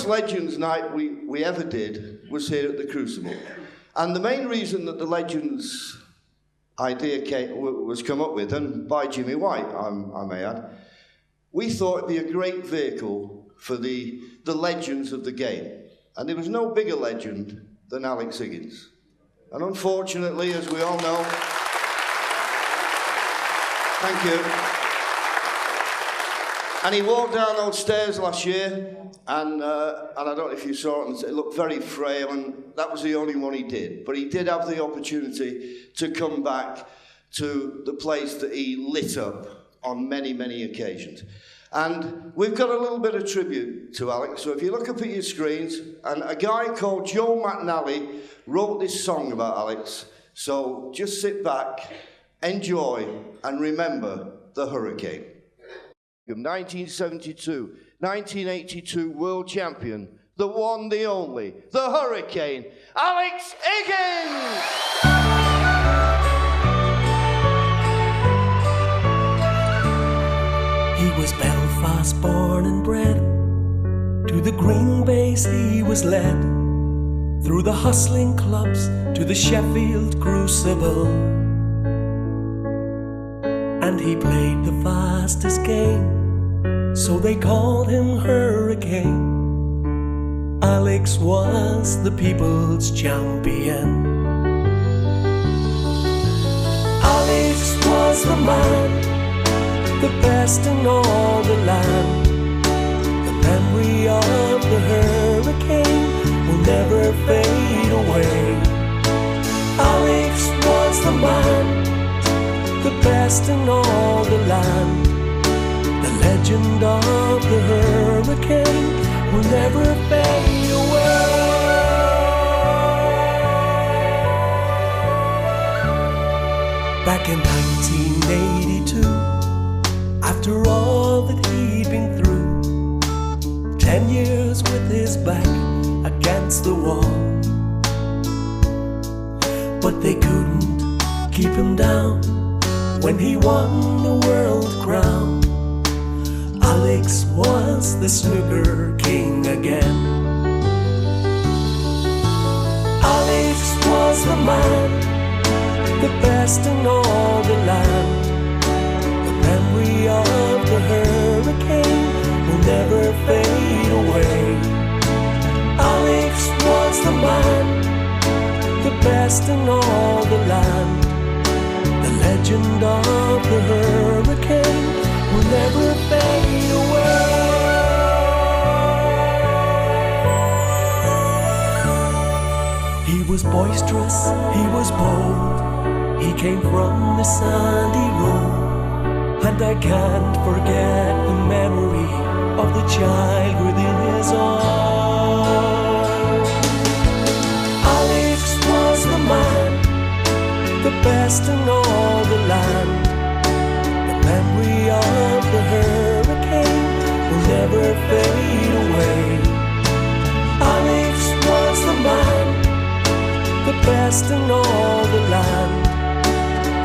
Legends Night we ever did was here at the Crucible. And the main reason that the Legends idea was come up with, and by Jimmy White, I may add, we thought it'd be a great vehicle for the legends of the game. And there was no bigger legend than Alex Higgins. And unfortunately, as we all know, thank you. And he walked down those stairs last year, and I don't know if you saw it, it looked very frail, and that was the only one he did. But he did have the opportunity to come back to the place that he lit up on many, many occasions. And we've got a little bit of tribute to Alex. So if you look up at your screens, and a guy called Joe McNally wrote this song about Alex. So just sit back, enjoy, and remember the hurricane. 1972, 1982 world champion, the one, the only, the Hurricane, Alex Higgins! He was Belfast born and bred, to the Green Base he was led, through the hustling clubs to the Sheffield Crucible. And he played the fastest game, so they called him Hurricane. Alex was the people's champion. Alex was the man, the best in all the land. The memory of the Hurricane will never fade away. Alex was the man, the best in all the land. The legend of the Hurricane will never fade away. Back in 1982, after all that he'd been through, 10 years with his back against the wall, but they couldn't keep him down when he won the world crown. Alex was the snooker king again. Alex was the man, the best in all the land. The memory of the Hurricane will never fade away. Alex was the man, the best in all the land. The legend of the Hurricane will never fade away. He was boisterous, he was bold, he came from the sandy road, and I can't forget the memory of the child within his arms. Alex was the man, the best in all the land. The memory of the Hurricane will never fade away. Alex was the man, the best in all the land.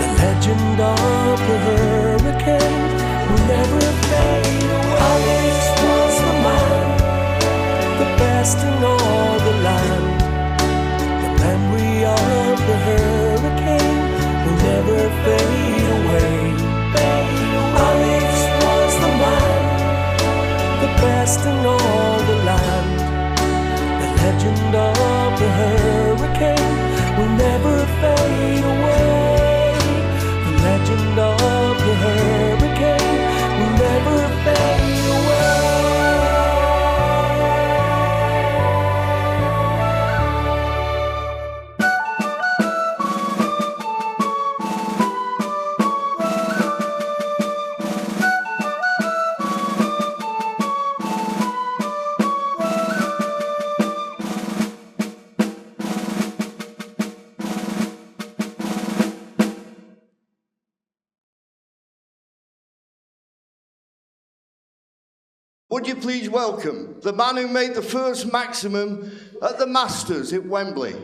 The legend of the hurricane will never fade away. Alex was the man, the best in all the land. The memory of the hurricane will never fade away. Alex was the man, the best in all the land. The legend of the hurricane will never fade away. The legend of the hurricane will never fade away. Would you please welcome the man who made the first maximum at the Masters at Wembley,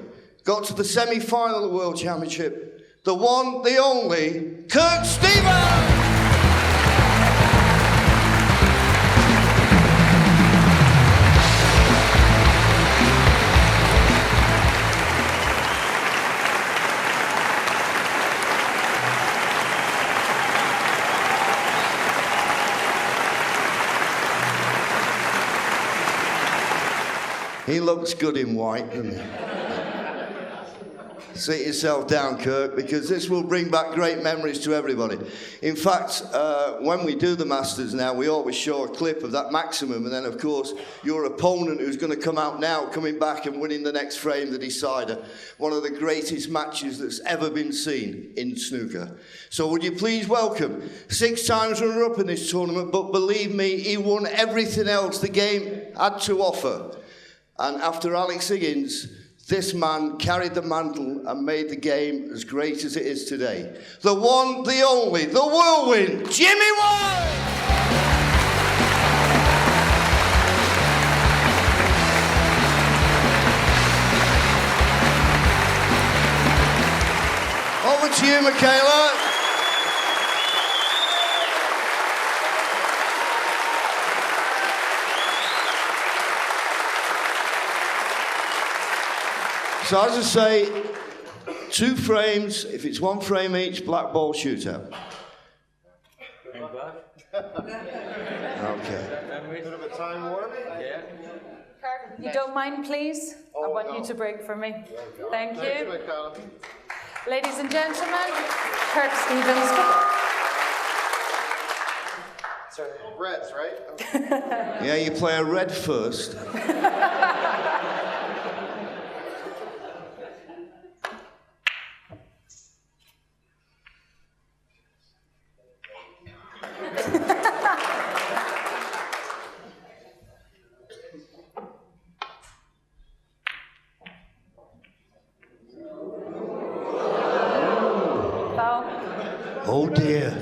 got to the semi-final of the World Championship, the one, the only, Kirk Stevens! He looks good in white, doesn't he? Sit yourself down, Kirk, because this will bring back great memories to everybody. In fact, when we do the Masters now, we always show a clip of that maximum, and then, of course, your opponent who's going to come out now, coming back and winning the next frame, the decider. One of the greatest matches that's ever been seen in snooker. So would you please welcome 6 times runner-up in this tournament, but believe me, he won everything else the game had to offer. And after Alex Higgins, this man carried the mantle and made the game as great as it is today. The one, the only, the whirlwind, Jimmy White! Over to you, Michaela. So as I say, 2 frames, if it's 1 frame each, black ball shootout. Okay. Bit of a time warp? Yeah. Kirk, you don't mind, please? I want you to break for me. Thank you. Ladies and gentlemen, Kirk Stevens. Sorry, reds, right? Yeah, you play a red first. Oh dear.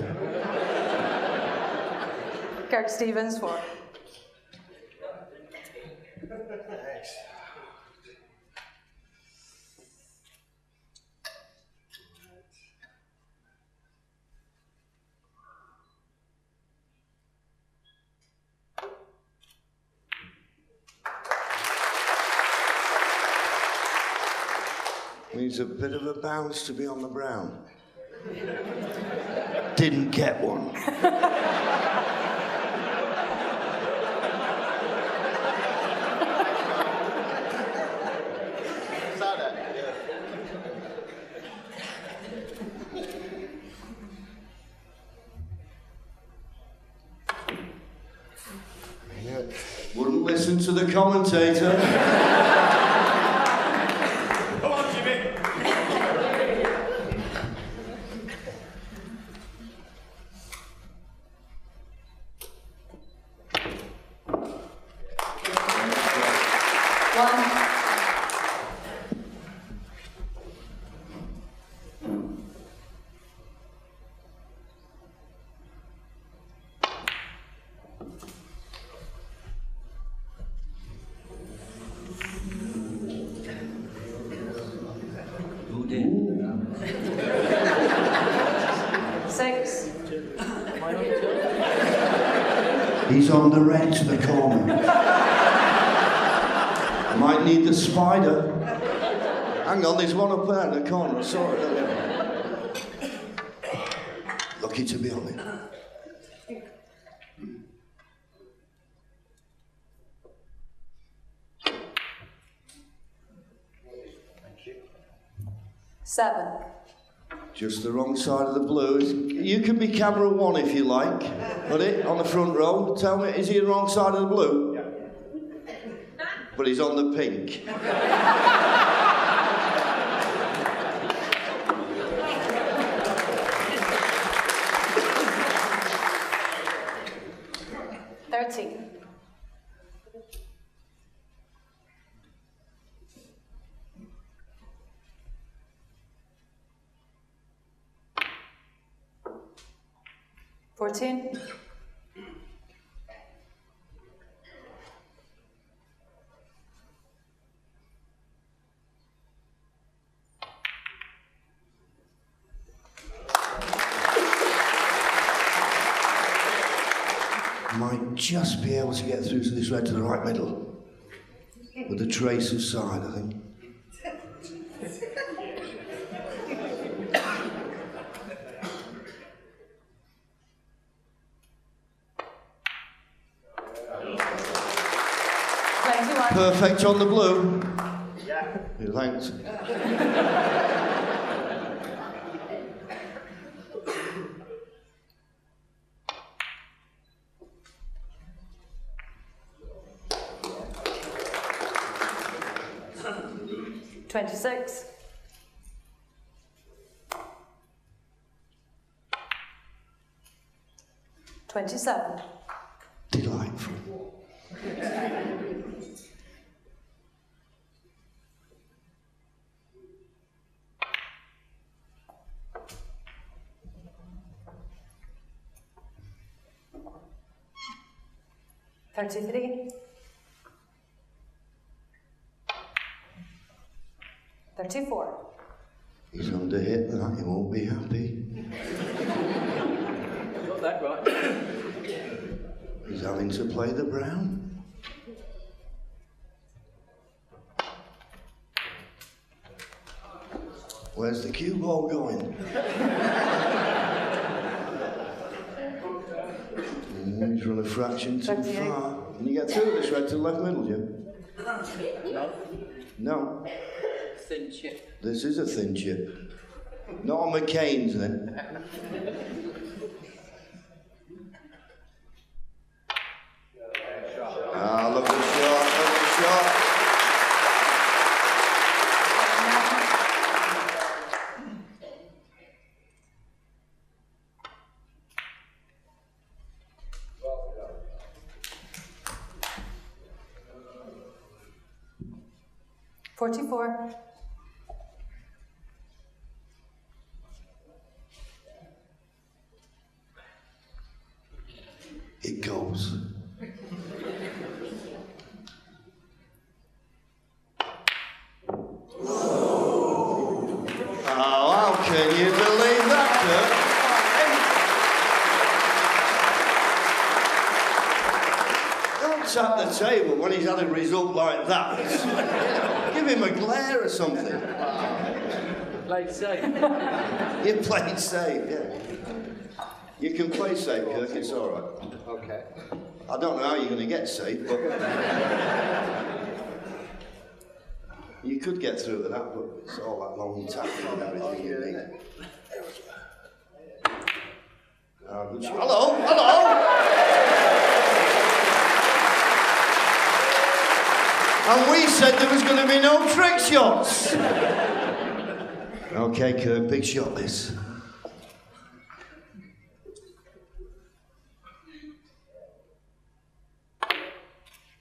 Kirk Stevens for. Thanks. Needs a bit of a bounce to be on the brown. Didn't get one. Saw that, Yeah. Wouldn't listen to the commentator. Come on, Jimmy. dear. 6. He's on the red to the corner. Might need the spider. Hang on, there's one up there in the corner. I saw it earlier. Lucky to be on it. Thank you. 7. Just the wrong side of the blue. You can be camera 1 if you like. Buddy, on the front row. Tell me, is he the wrong side of the blue? Yeah. But he's on the pink. 13. 14. 'Might just be able to get through to this red to the right middle. With a trace of side, I think. Perfect on the blue. Yeah. Thanks. $26. 27. Delightful. 33. 34. He's under hit that, he won't be happy. Got that right. He's having to play the brown. Where's the cue ball going? He's run a fraction too far. Can you get through this red to the left middle, Jim? No. No. Thin chip. This is a thin chip. Not on McCain's then. Ah, look at the shot, look at the shot. $44. It goes. Oh, how can you believe that, Kirk? Don't tap the table when he's had a result like that. Give him a glare or something. Played safe. You played safe, yeah. You can play safe, Kirk, it's all right. Okay. I don't know how you're going to get safe, but you could get through to that, but it's all that long tackling and everything you need. Oh, good shot. Hello, hello! And we said there was going to be no trick shots. Okay, Kirk, big shot this.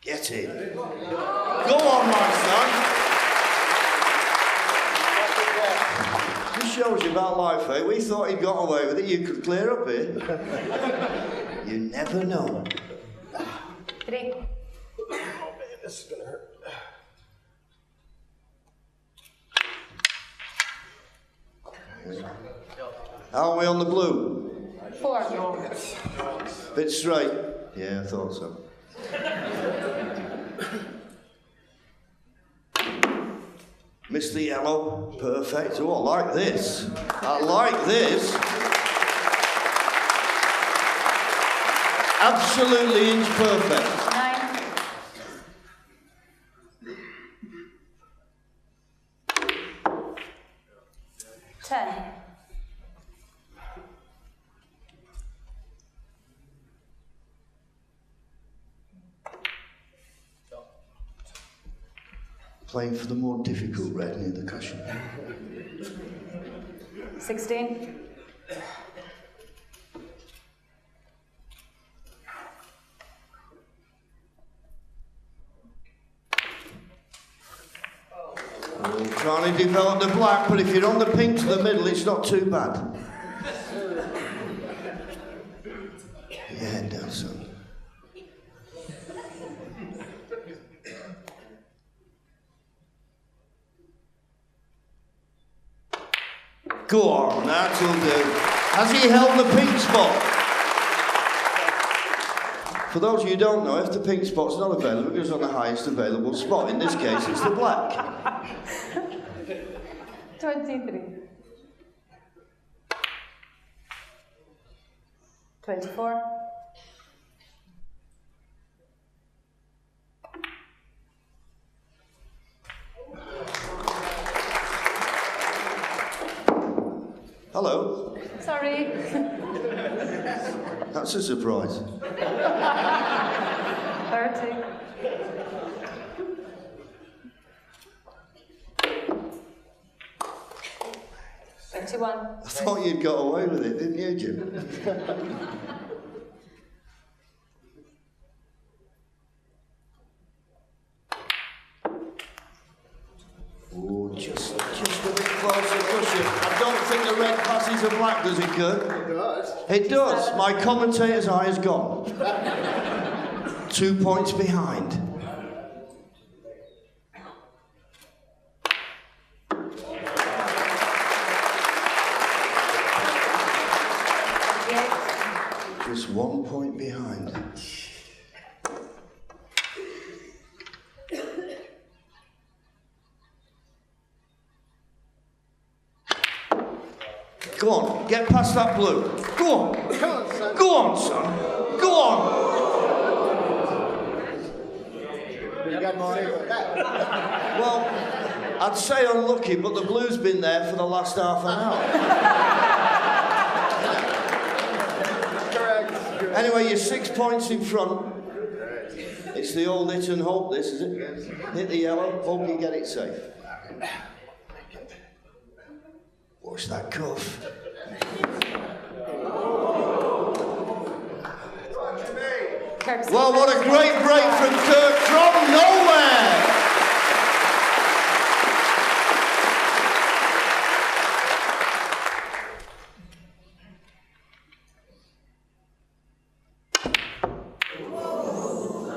Get in. Go on, my son. This shows you about life, eh? We thought he got away with it. You could clear up here. You never know. 3. This is gonna hurt. How are we on the blue? 4. Bit straight? Yeah, I thought so. Missed the yellow. Perfect. Oh, I like this. I like this. Absolutely inch perfect. 9. 10. Playing for the more difficult red near the cushion. 16. 'We're trying to develop the black, but if you're on the pink to the middle, it's not too bad. Get your head down, son. Go on, that will do. Has he held the pink spot? For those of you who don't know, if the pink spot's not available, it goes on the highest available spot. In this case, it's the black. 23. 24. 'Hello. Sorry. That's a surprise. 30. 21. I thought you'd got away with it, didn't you, Jim? Oh, just a bit closer, cushion. I don't think the red passes a black, does it, Kirk? It does. It does. My commentator's eye has gone. 2 points behind. Just 1 point behind. Go on, get past that blue. Go on. Come on, son. Go on, son. Go on. You got to say that. Well, I'd say unlucky, but the blue's been there for the last half an hour. Correct. Anyway, you're 6 points in front. It's the old hit and hope, this, is it? Hit the yellow, hope you get it safe. Watch that cuff. Well, what a great break from Kirk from nowhere!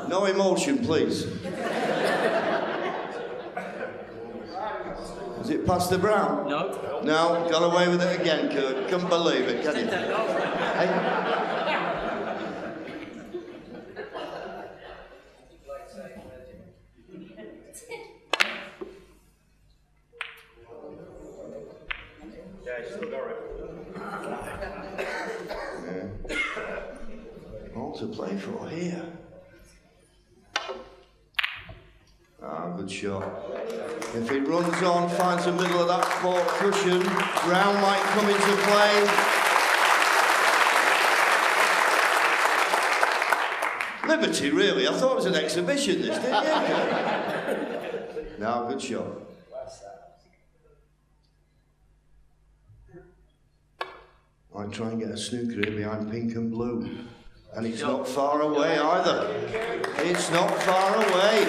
No emotion, please. Is it past the brown? No. No, got away with it again, Kirk. Couldn't believe it, can you? Hey? Yeah, you still got it. Yeah. All to play for here. Ah, good shot. If it runs on, finds the middle of that port cushion, brown might come into play. Liberty, really. I thought it was an exhibition, this, didn't you? No, good shot. I'd try and get a snooker here behind pink and blue. And it's not far away either. It's not far away.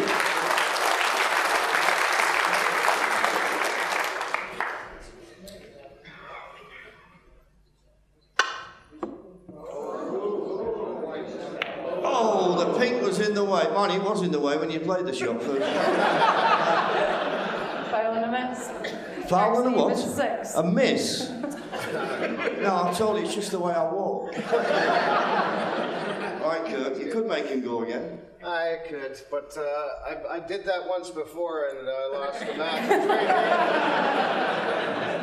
Oh, the pink was in the way. Mine, it was in the way when you played the shot first. Foul and a miss. Foul and a what? 6. A miss. No, I told you, it's just the way I walk. Right, Kirk, you could make him go again. I could, but I did that once before and I lost the match.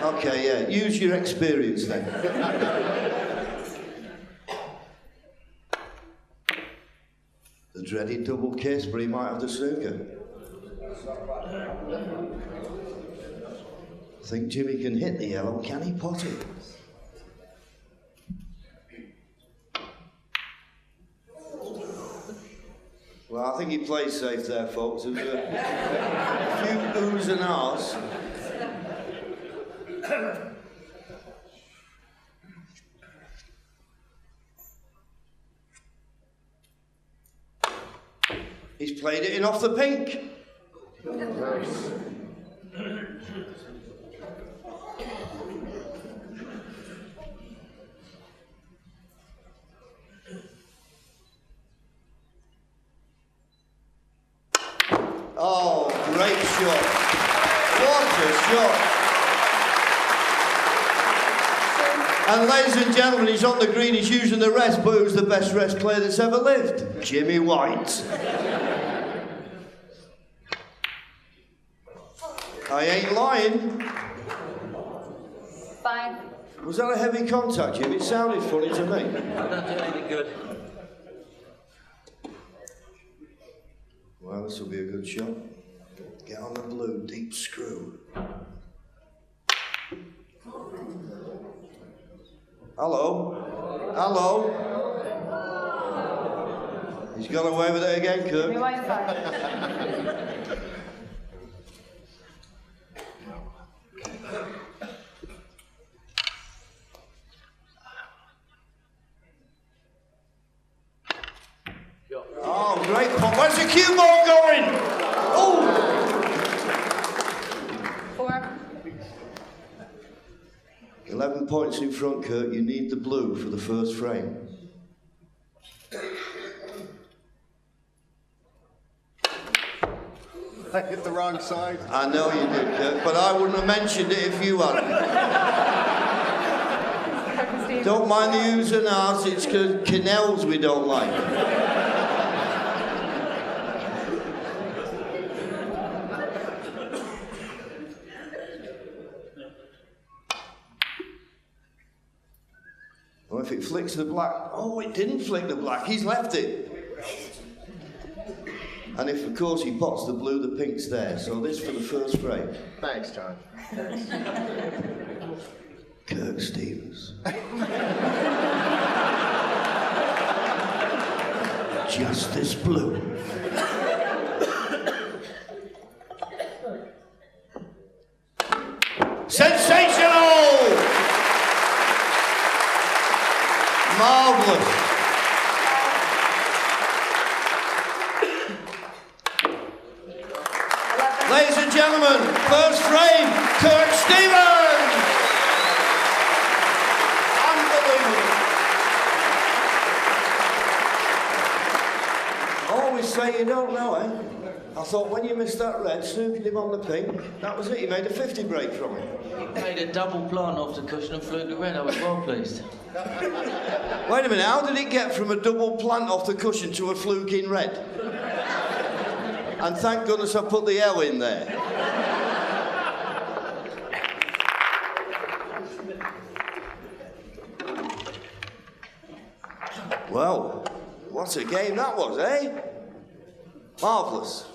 Okay, yeah, use your experience then. The dreaded double kiss, but he might have the snooker. I think Jimmy can hit the yellow, can he pot it? Well, I think he plays safe there, folks. There's a few oohs and ahs. He's played it in off the pink. Nice. Oh, great shot. What a shot. And ladies and gentlemen, he's on the green, he's using the rest, but who's the best rest player that's ever lived? Jimmy White. I ain't lying. 5. Was that a heavy contact, Jim? It sounded funny to me. I don't do anything good. Well, this will be a good shot. Get on the blue, deep screw. Hello? Hello? He's gone away with it again, Kirk. Jimmy White 5. Oh, great pop. Where's the cue ball going? Oh! 4. 11 points in front, Kirk. You need the blue for the first frame. I hit the wrong side. I know you did, Kirk, but I wouldn't have mentioned it if you hadn't. Don't mind the oohs and ahs, it's canals we don't like. Well, if it flicks the black... Oh, it didn't flick the black. He's left it. And if, of course, he pots the blue, the pink's there. So this for the first frame. Thanks, John. Kirk Stevens. Just this blue. Sensational! Marvellous. Ladies and gentlemen, first frame, Kirk Stevens! Unbelievable. Always say you don't know, eh? I thought when you missed that red, snooping him on the pink, that was it, he made a 50 break from it. He made a double plant off the cushion and flew the red. I was well pleased. Wait a minute, how did it get from a double plant off the cushion to a fluke in red? And thank goodness I put the L in there. Well, what a game that was, eh? Marvellous.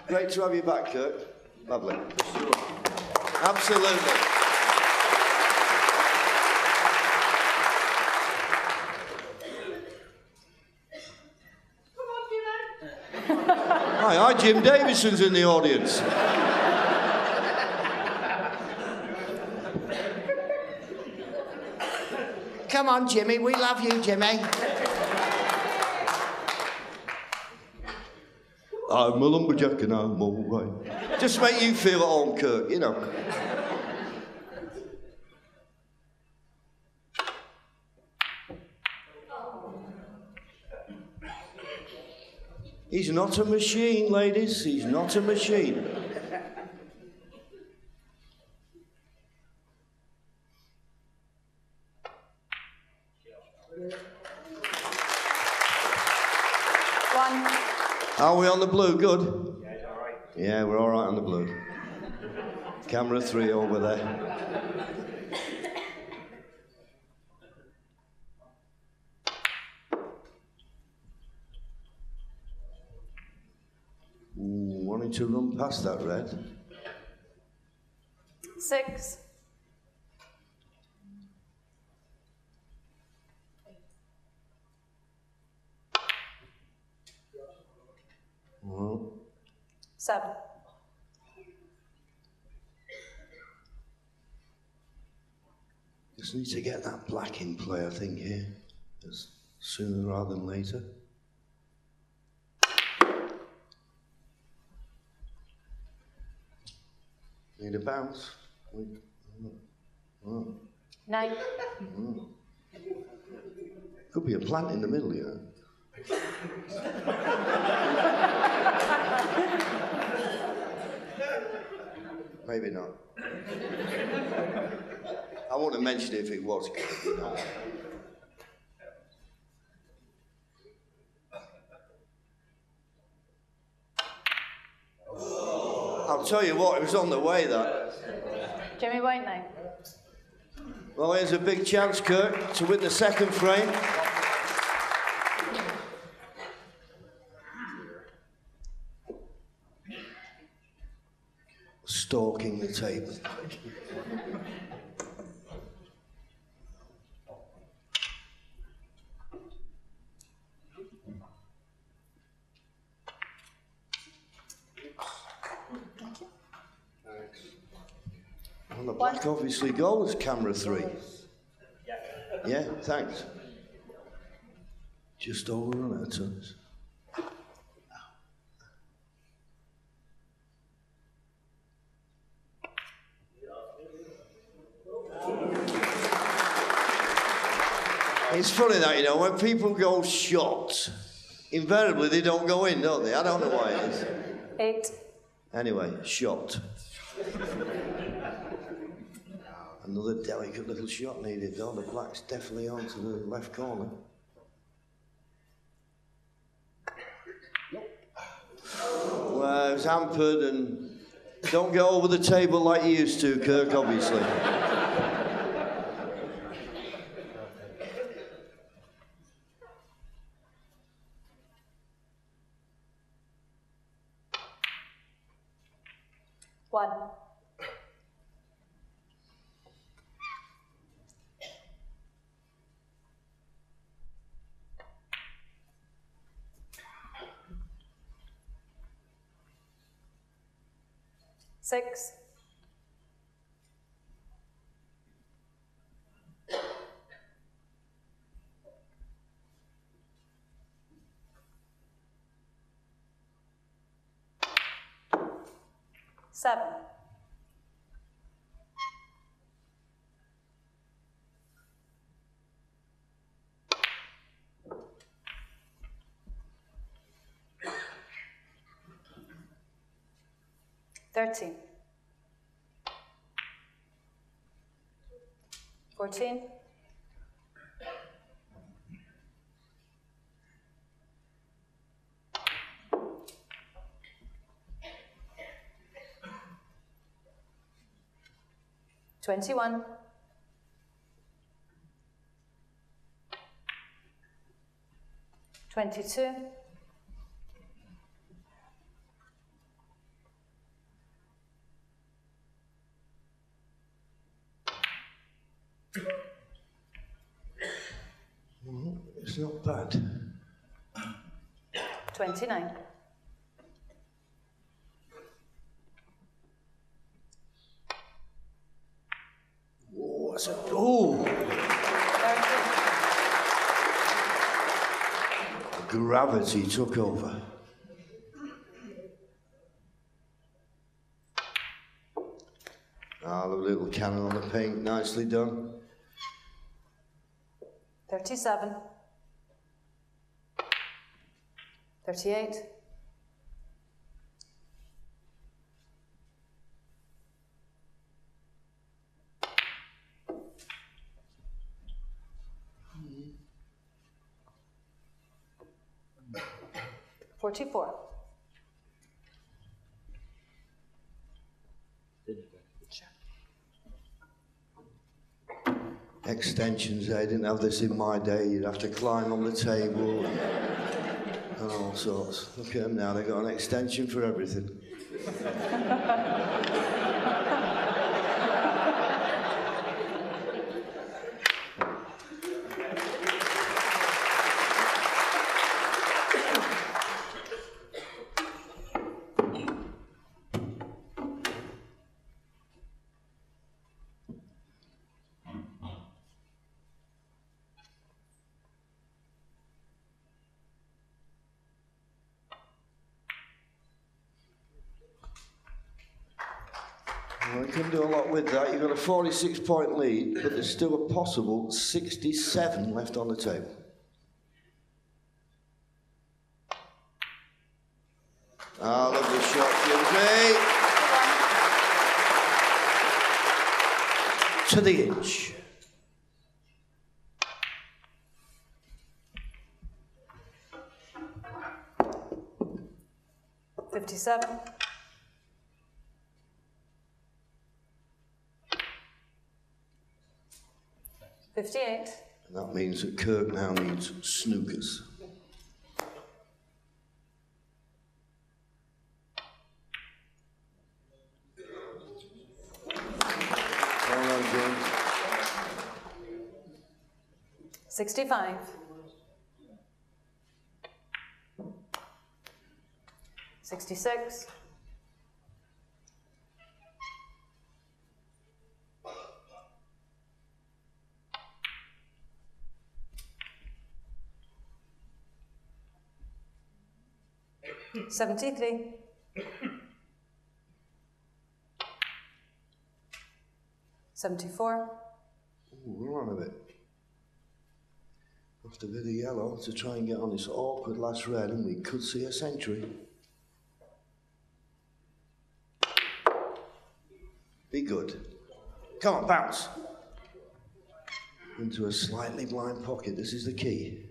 Great to have you back, Kirk. Lovely. Absolutely. Hi, Jim Davison's in the audience. Come on, Jimmy, we love you, Jimmy. I'm a lumberjack and I'm all right. Just make you feel at home, Kirk, you know. He's not a machine, ladies. He's not a machine. One. Are we on the blue? Good. Yeah, we're all right on the blue. Camera 3 over there. Ooh, wanting to run past that red. 6. Well, 7. just need to get that black in play, I think, here. Sooner rather than later. Need a bounce. 9. Could be a plant in the middle, you know. Maybe not. I wouldn't mention it if it was. You know. I'll tell you what, it was on the way, that. Jimmy White now. Well, here's a big chance, Kirk, to win the second frame. Stalking the table. Well, the black obviously goes, camera 3. Yeah, thanks. Just overrun it, tons. It's funny that, you know, when people go shots, invariably they don't go in, don't they? I don't know why it is. 8. Anyway, shot. Another delicate little shot needed, though. The black's definitely onto the left corner. Well, it was hampered, and don't go over the table like you used to, Kirk, obviously. One. Six. Seven. Thirteen. 14. 21. 22. 'It's not bad. 29. Oh, that's a... Oh! 30. Gravity took over. Ah, the little cannon on the pink, nicely done. 37. 38. 44. Extensions, they didn't have this in my day. You'd have to climb on the table and all sorts. Look at them now, they've got an extension for everything. Well, you couldn't do a lot with that. You've got a 46-point lead, but there's still a possible 67 left on the table. Ah, lovely shot, Jimsy. To the inch. $57. $58. And that means that Kirk now needs snookers. Well done, James. 65. 66. 73. 74. We're on a bit. After a bit of yellow to try and get on this awkward last red, and we could see a century. Be good. Come on, bounce. Into a slightly blind pocket. This is the key.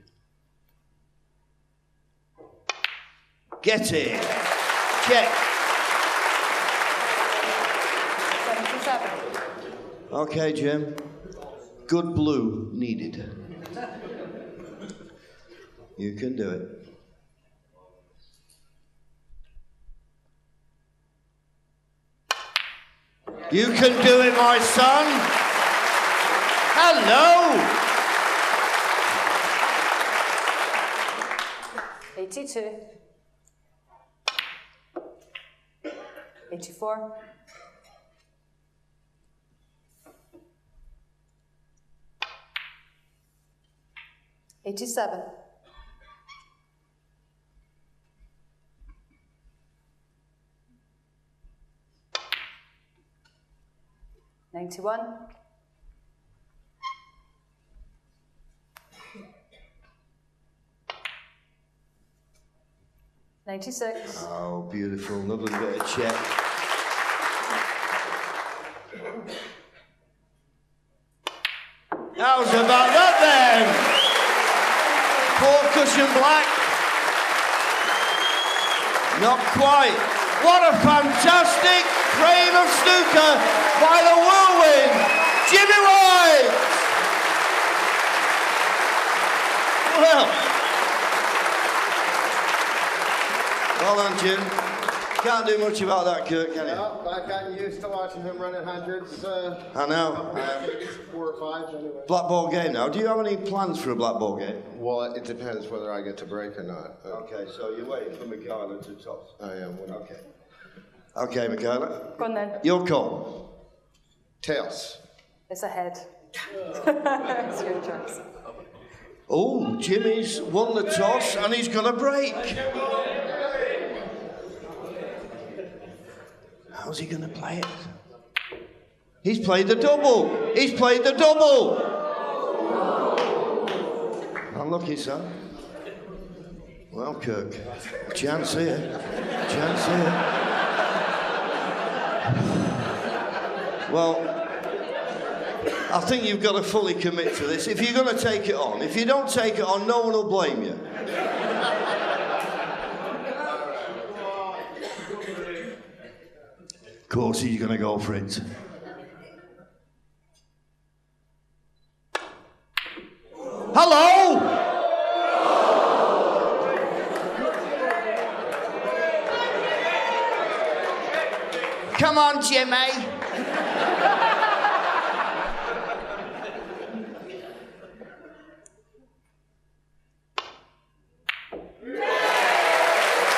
Get it. Check. 77. Okay, Jim. Good blue needed. You can do it. You can do it, my son. Hello. 82. 84. 87. 91. 96. Oh, beautiful. Lovely bit of check. That was about that then. 4 cushion black. Not quite. What a fantastic frame of snooker by the whirlwind, Jimmy White. Well done, Jim. Can't do much about that, Kirk, can you? No, I've gotten used to watching him running hundreds. I know. 4 or 5 anyway. Black ball game now. Do you have any plans for a black ball game? Well, it depends whether I get to break or not. Okay, so you're waiting for Michaela to toss. I am. Okay. Okay, Michaela. Go on then. Your call. Tails. It's a head. It's your choice. Oh, Jimmy's won the toss and he's got a break. How's he going to play it? He's played the double. He's played the double. Unlucky, son. Well, Kirk, chance here. Chance here. Well, I think you've got to fully commit to this. If you're going to take it on, if you don't take it on, no one will blame you. course he's going to go for it. Hello! Come on, Jimmy.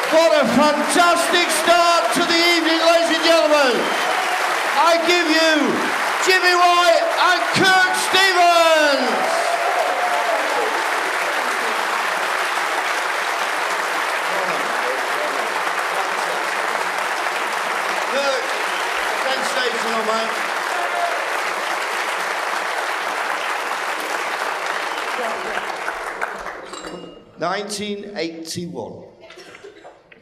What a fantastic start to the evening, ladies and gentlemen. I give you Jimmy White and Kirk Stevens. Kirk, sensational, mate. (1981).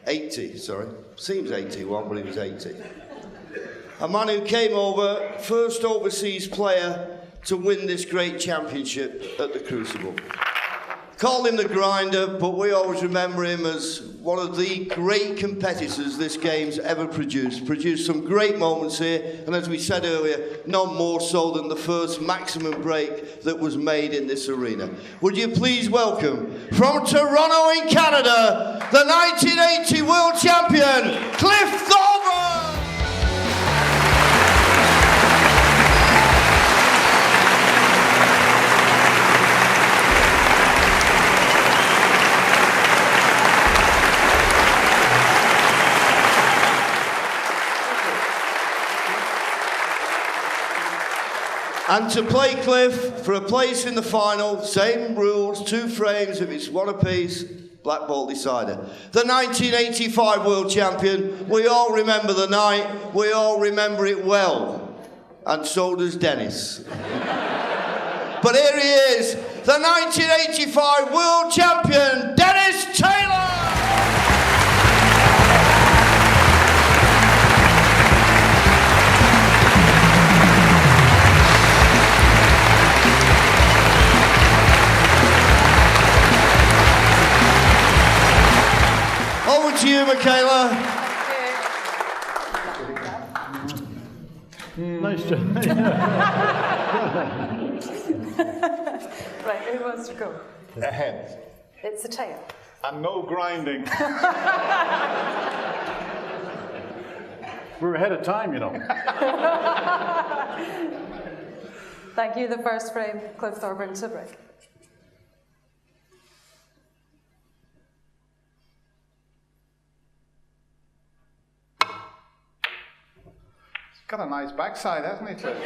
80, sorry. Seems 81, but he was 80. A man who came over, first overseas player to win this great championship at the Crucible. Called him the Grinder, but we always remember him as one of the great competitors this game's ever produced. Produced some great moments here, and as we said earlier, none more so than the first maximum break that was made in this arena. Would you please welcome, from Toronto in Canada, the 1980 World Champion, Cliff Thorburn! And to play Cliff for a place in the final, same rules, 2 frames if it's 1 apiece, black ball decider. The 1985 World Champion, we all remember the night, we all remember it well. And so does Dennis. But here he is, the 1985 World Champion, Dennis Taylor! Over to you, Michaela. Nice job. Right, who wants to go? The head. It's the tail. And no grinding. We're ahead of time, you know. Thank you. The first frame, Cliff Thorburn to break. Got a nice backside, hasn't he, Cliff?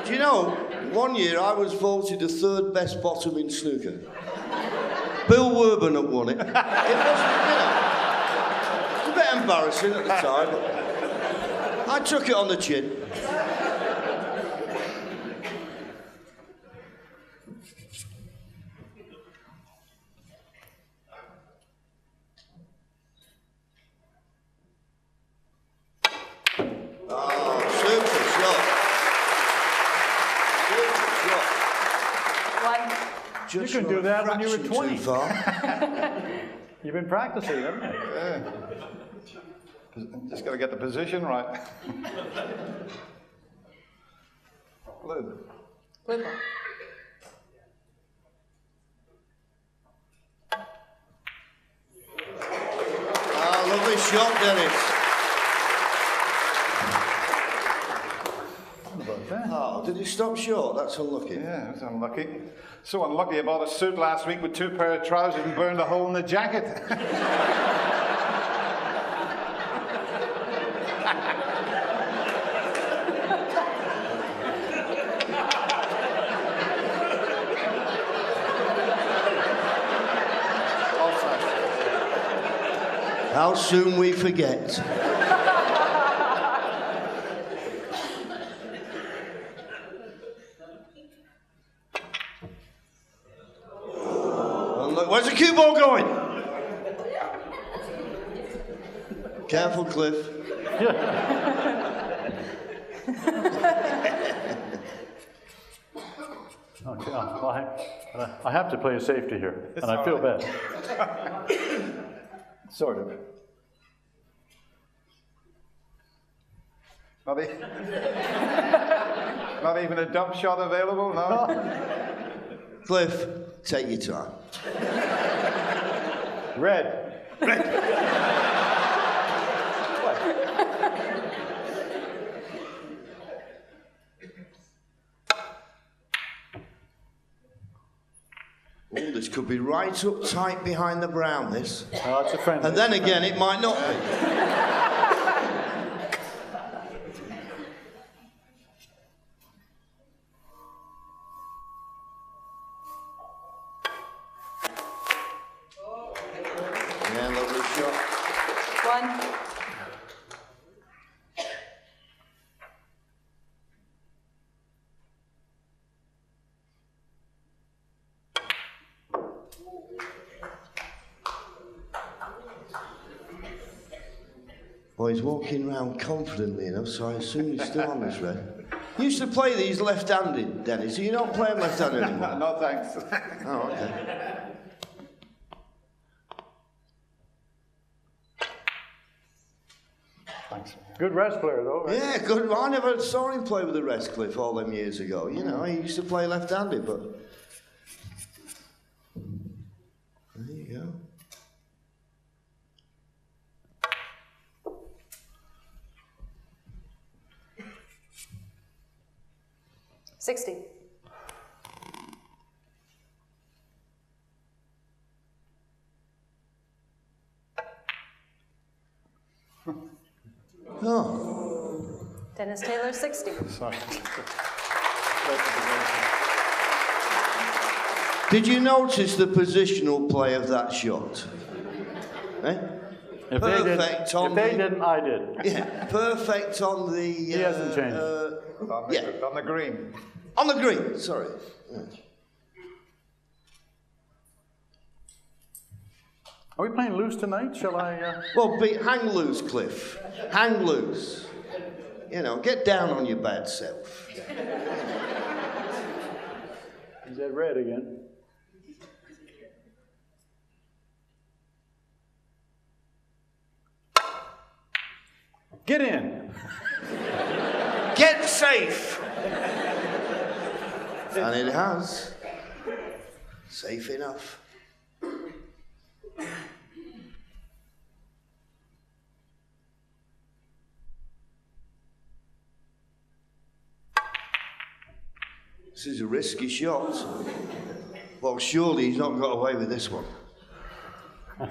Do you know, one year I was voted the 3rd best bottom in snooker. Bill Thorburn had won it. It was, it was a bit embarrassing at the time, but I took it on the chin. You can do that when you were 20. Too far. You've been practicing, haven't you? Yeah. Just got to get the position right. Blue. Blue ball. Ah, lovely shot, Dennis. Oh, did he stop short? That's unlucky. Yeah, it was unlucky. So unlucky I bought a suit last week with 2 pair of trousers and burned a hole in the jacket. How soon we forget. Where's the cue ball going? Careful, Cliff. Okay, I have to play safety here, and I feel bad. Sort of. Not even a dump shot available, no? Cliff, take your time. Red. Oh, this could be right up tight behind the brown, this. Oh, it's a friendly. And then again, it might not be. Yeah, lovely shot. One. Well, he's walking around confidently enough, so I assume he's still on this red. You used to play these left-handed, Dennis. So you don't play them left-handed anymore? No, thanks. Oh, okay. Thanks. Good rest player, though. Right? Yeah, good. I never saw him play with the rest, Cliff, all them years ago. You know, he used to play left-handed, but... There you go. $60. Oh. Dennis Taylor, 60. Sorry. Did you notice the positional play of that shot? Eh? If Perfect on they the... didn't, I did. Yeah, perfect on the... He hasn't changed. On the green. On the green, sorry. Yeah. Are we playing loose tonight? Shall I? Well, hang loose, Cliff. Hang loose. You know, get down on your bad self. Is that red again? Get in. Get safe. And it has. Safe enough. This is a risky shot. Well, surely he's not got away with this one.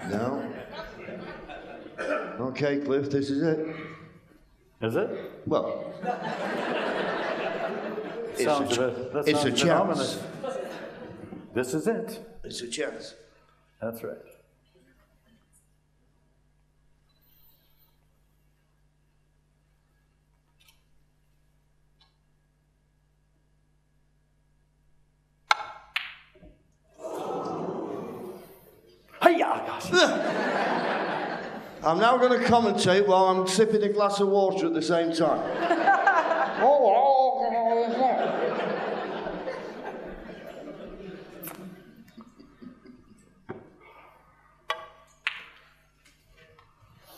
No? Okay, Cliff, this is it. Is it? Well, Sounds it's a chance. ominous. This is it. It's a chance. That's right. Hiya! I'm now going to commentate while I'm sipping a glass of water at the same time.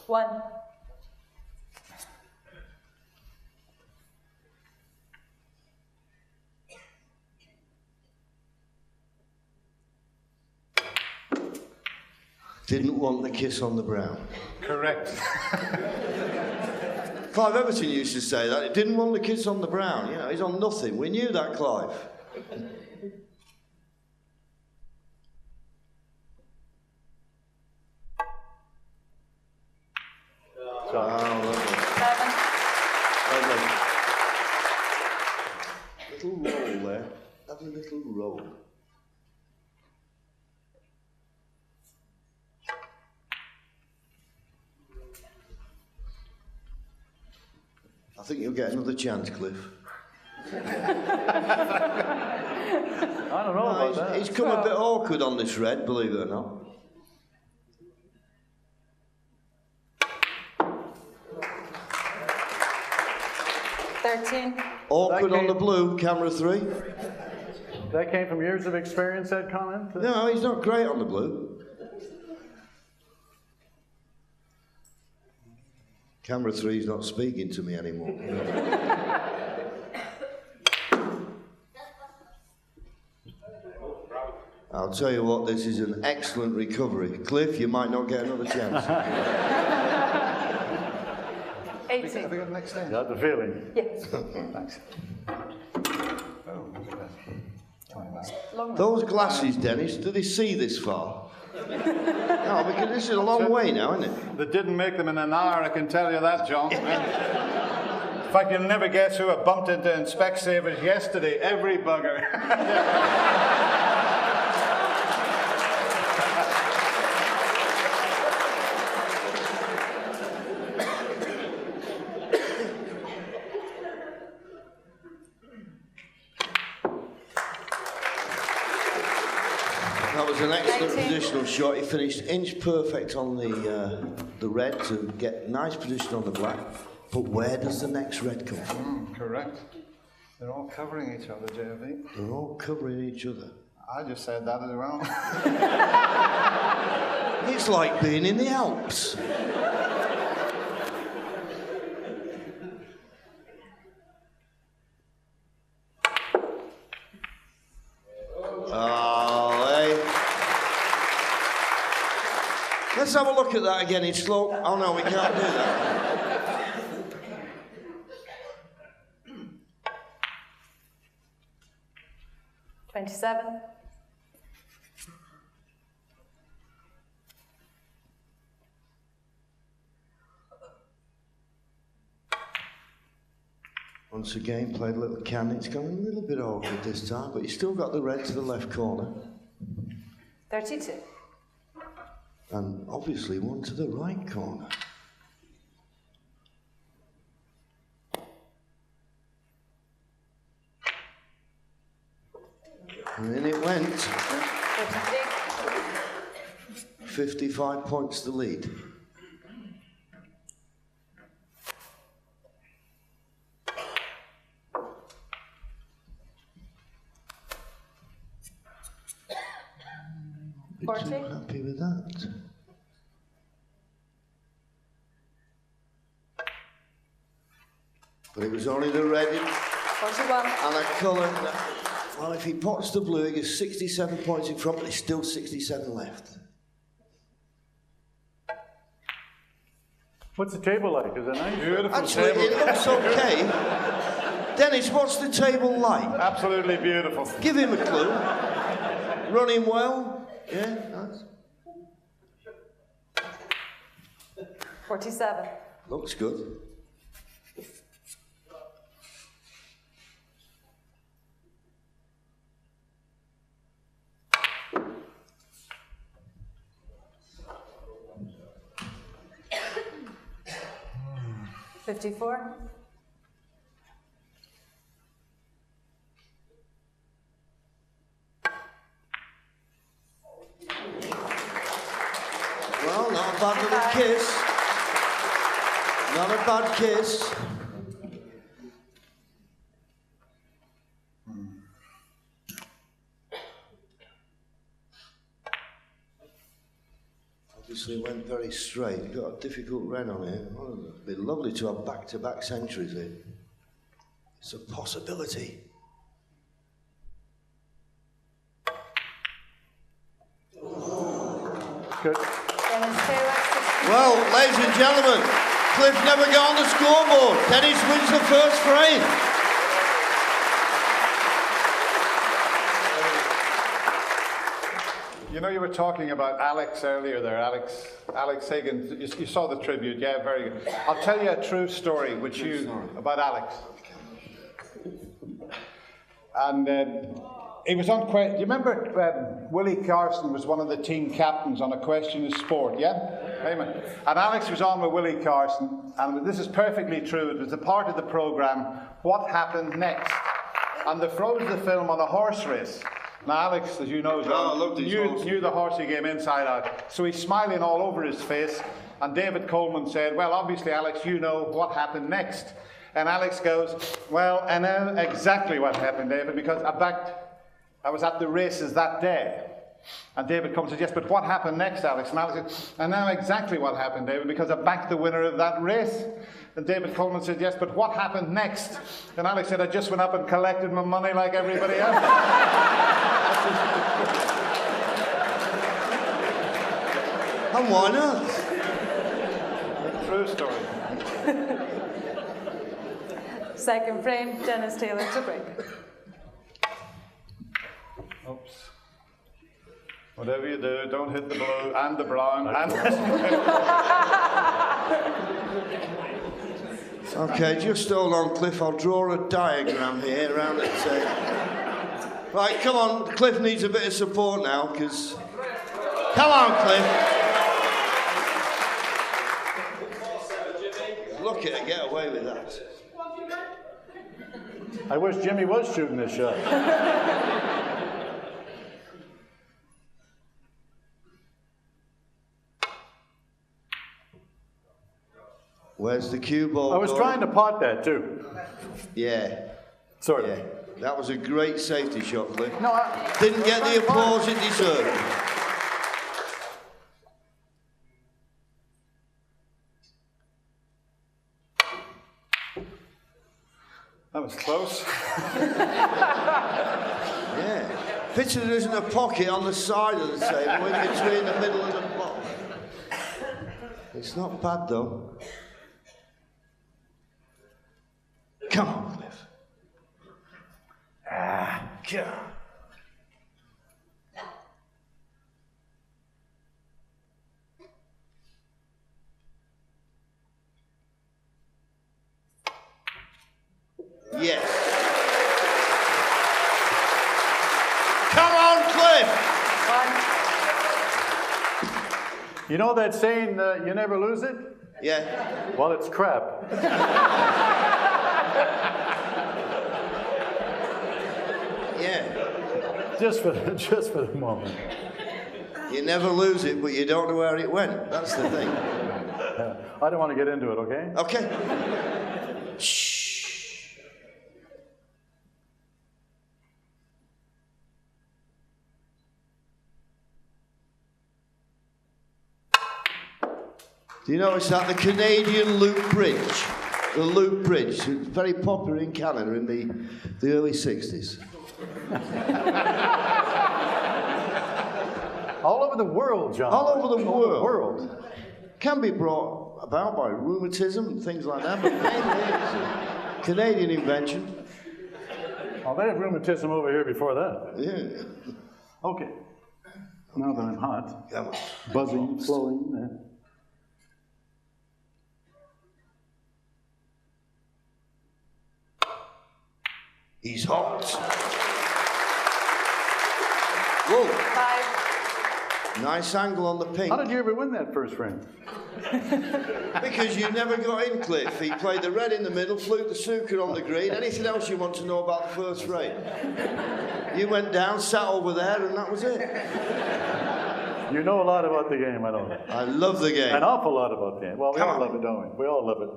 One. Didn't want the kiss on the brown. Correct. Clive Everton used to say that. He didn't want the kiss on the brown. You know, he's on nothing. We knew that, Clive. Little roll there. Have a little roll. I think you'll get another chance, Cliff. I don't know about that. He's come a bit awkward on this red, believe it or not. Awkward on the blue, camera 3. That came from years of experience, that comment? No, he's not great on the blue. Camera 3's not speaking to me anymore. I'll tell you what, this is an excellent recovery. Cliff, you might not get another chance. 80. Have we got the next thing? You had the feeling? Yes. Thanks. Oh, look at that. Long Those glasses, Dennis, do they see this far? No, because this is a long way now, isn't it? They didn't make them in an hour, I can tell you that, John. In fact, you'll never guess who I bumped into in Specsavers yesterday. Every bugger. That was an excellent positional shot. He finished inch perfect on the red to get nice position on the black. But where does the next red come from? Correct. They're all covering each other, JV. They're all covering each other. I just said that as well. It's like being in the Alps. Let's have a look at that again in slow. Oh no, we can't do that. 27. Once again, played a little can. It's going a little bit awkward this time, but you still got the red to the left corner. 32. And obviously one to the right corner. And in it went. 55 points the lead. Too happy with that. But it was only the red 41. and a colour. Well, if he pots the blue, he gets 67 points in front, but there's still 67 left. What's the table like? Is it nice? Beautiful Actually, table. it looks okay. Dennis, what's the table like? Absolutely beautiful. Give him a clue. Running well? Yeah, nice. 47. Looks good. $54. Well, not a bad little kiss. Not a bad kiss. Obviously went very straight. Got a difficult red on it. Well, it'd be lovely to have back-to-back centuries here. It's a possibility. Good. Well, ladies and gentlemen, Cliff never got on the scoreboard. Dennis wins the first frame. You know, you were talking about Alex earlier there, Alex Higgins. You saw the tribute, yeah, very good. I'll tell you a true story about Alex. And he was on. Do you remember Willie Carson was one of the team captains on A Question of Sport? Yeah, Amen. And Alex was on with Willie Carson, and this is perfectly true. It was a part of the program. What happened next? And they froze the film on a horse race. Now, Alex, as you know, John, knew the horsey game inside out. So he's smiling all over his face. And David Coleman said, well, obviously, Alex, you know what happened next. And Alex goes, well, I know exactly what happened, David, because I was at the races that day. And David comes and says, yes, but what happened next, Alex? And Alex says, I know exactly what happened, David, because I backed the winner of that race. And David Coleman said, yes, but what happened next? And Alex said, I just went up and collected my money like everybody else. And why not? True story. Second frame, Dennis Taylor to break. Oops. Whatever you do, don't hit the blue and the brown and Okay, just hold on, Cliff. I'll draw a diagram here around it. Right, come on. Cliff needs a bit of support now, because... Come on, Cliff. Look at her get away with that. I wish Jimmy was shooting this shot. Where's the cue ball? I was trying to pot that too. Yeah. Sort of. Yeah. That was a great safety shot, Cliff. No, Didn't get the applause it deserved. that was close. Yeah. Picture there isn't a pocket on the side of the table in between the middle and the bottom. It's not bad, though. Come on, Cliff. Come on. Yes. Come on, Cliff. You know that saying, you never lose it? Yeah. Well, it's crap. Yeah. Just for the moment. You never lose it, but you don't know where it went. That's the thing. I don't want to get into it, okay? Okay. Shh. Do you notice that the Canadian Loop Bridge, the Loop Bridge, was very popular in Canada in the early 60s? All over the world, John. All over the All over the world. Can be brought about by rheumatism and things like that, but mainly it's a Canadian invention. Oh, they had rheumatism over here before that. Yeah. Okay. Now that I'm hot, Come on. buzzing, flowing. He's hot. Whoa. 5. Nice angle on the pink. How did you ever win that first frame? Because you never got in, Cliff. He played the red in the middle, fluked the snooker on the green. Anything else you want to know about the first frame? You went down, sat over there, and that was it. You know a lot about the game, I don't know. I love the game. An awful lot about the game. Well, we Come all on. love it, don't we? We all love it.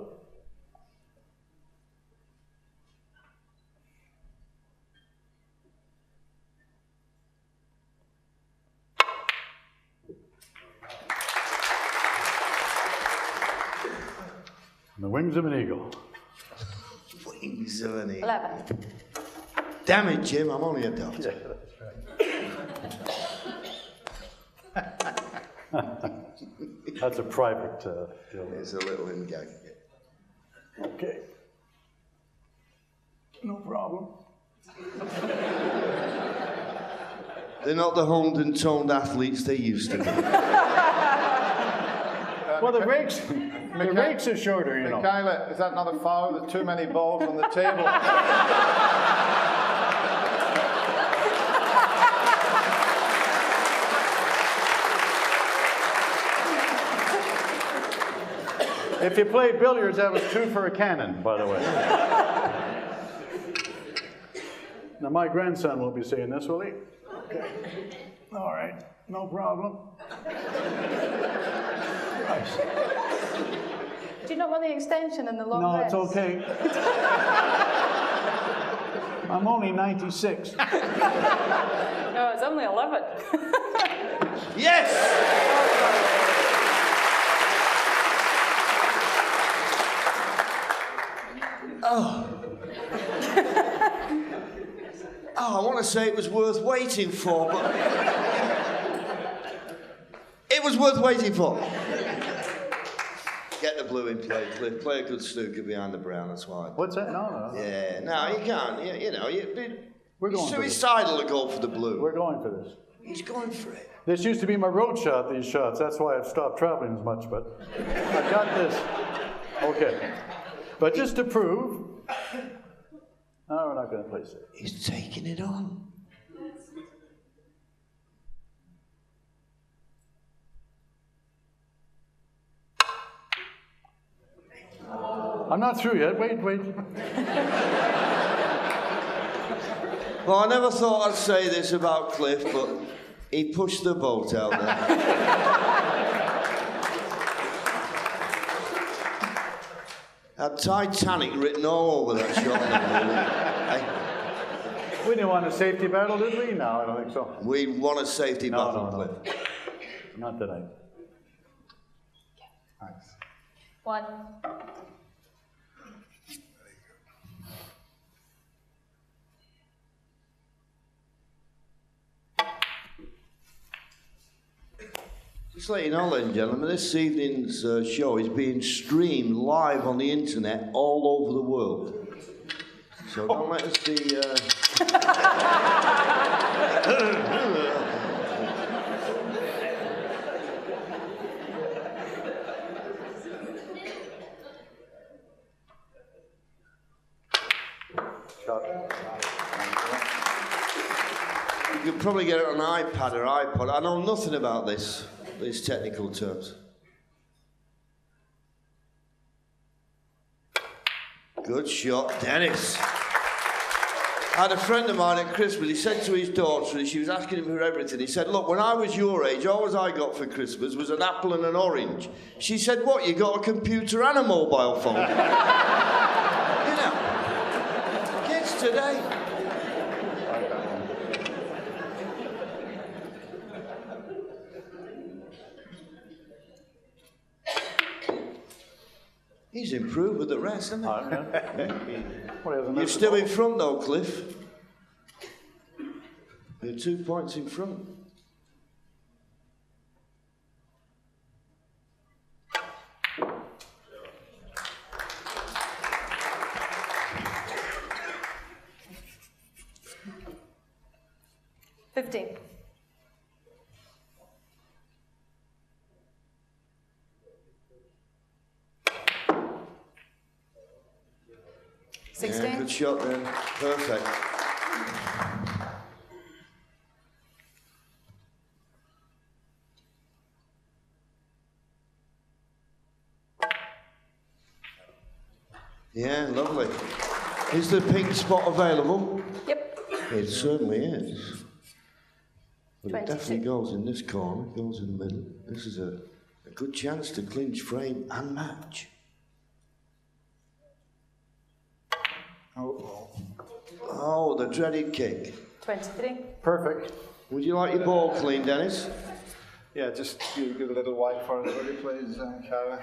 The wings of an eagle. Wings of an eagle. 11. Damn it, Jim, I'm only a dot. Yeah, that's right. That's a private deal. It's a little in gag. Okay. No problem. They're not the honed and toned athletes they used to be. Well, the rakes are shorter, you know. Michaela, is that not a foul? There's too many balls on the table. If you play billiards, that was 2 for a cannon, by the way. Now, my grandson won't be seeing this, will he? Okay. All right. No problem. Nice. Do you not want the extension and the long No, rest? it's okay. I'm only 96. No, it's only 11. Yes! Oh. Oh, I want to say it was worth waiting for, but... It was worth waiting for. Get the blue in play, Cliff. Play a good snooker behind the brown, that's why. What's that? No. Yeah, no, you can't. You know, We're going for this. suicidal to go for the blue. We're going for this. He's going for it. This used to be my road shot, these shots. That's why I've stopped traveling as much, but I got this. Okay. But just to prove, no, we're not going to place it. He's taking it on. I'm not through yet. Wait. Well, I never thought I'd say this about Cliff, but he pushed the boat out there. Had Titanic written all over that shot. We didn't want a safety battle, did we? No, I don't think so. We won a safety battle, No. Cliff. Not tonight. Thanks. 1. Just to let you know, ladies and gentlemen, this evening's show is being streamed live on the internet all over the world. So don't let us be... You could probably get it on an iPad or iPod. I know nothing about this. These technical terms. Good shot, Dennis. I had a friend of mine at Christmas, he said to his daughter, she was asking him for everything, he said, look, when I was your age, all I got for Christmas was an apple and an orange. She said, what, you got a computer and a mobile phone? You know, kids today. He's improved with the rest, hasn't he? You're still in front though, Cliff. You're 2 points in front. $15. Yeah, good shot then. Perfect. Yeah, lovely. Is the pink spot available? Yep. It certainly is. But 22. it definitely goes in this corner, goes in the middle. This is a good chance to clinch frame and match. Oh, the dreaded kick. 23. Perfect. Would you like your ball clean, Dennis? Yeah, just give a little white for everybody, please, Cara.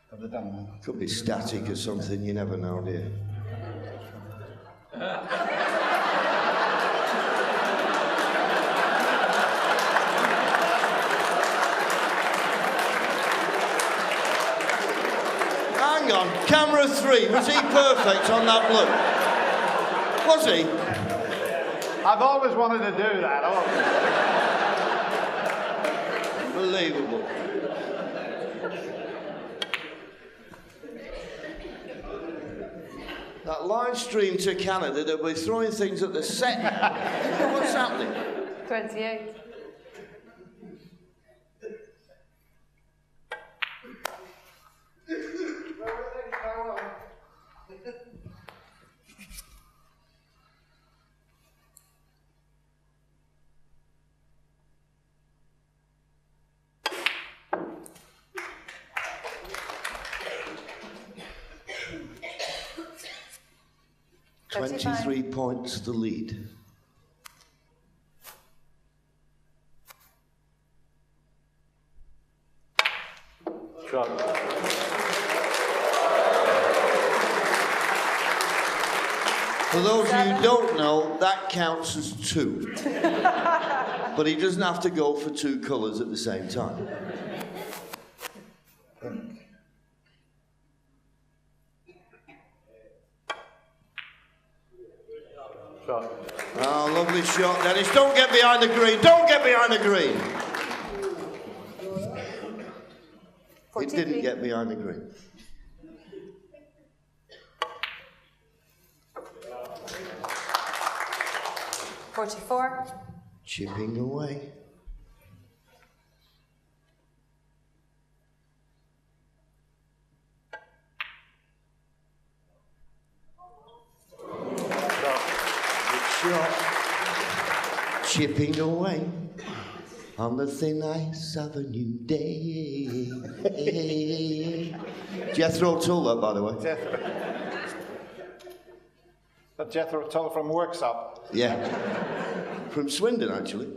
Have the done. Could be static or something, you never know, do you? Hang on, camera 3, was he perfect on that blue? Was he? I've always wanted to do that. Unbelievable. That live stream to Canada, they'll be throwing things at the set. What's happening? 28. £23 points the lead. Shot. For those of you who don't know, that counts as 2. But he doesn't have to go for 2 colours at the same time. Shot. Oh, lovely shot, Dennis. Don't get behind the green. Don't get behind the green. He didn't get behind the green. $44. Chipping away. Chipping away on the thin ice of a new day. Jethro Tull, that, by the way. That Jethro Tull from Worksop. Yeah. From Swindon, actually.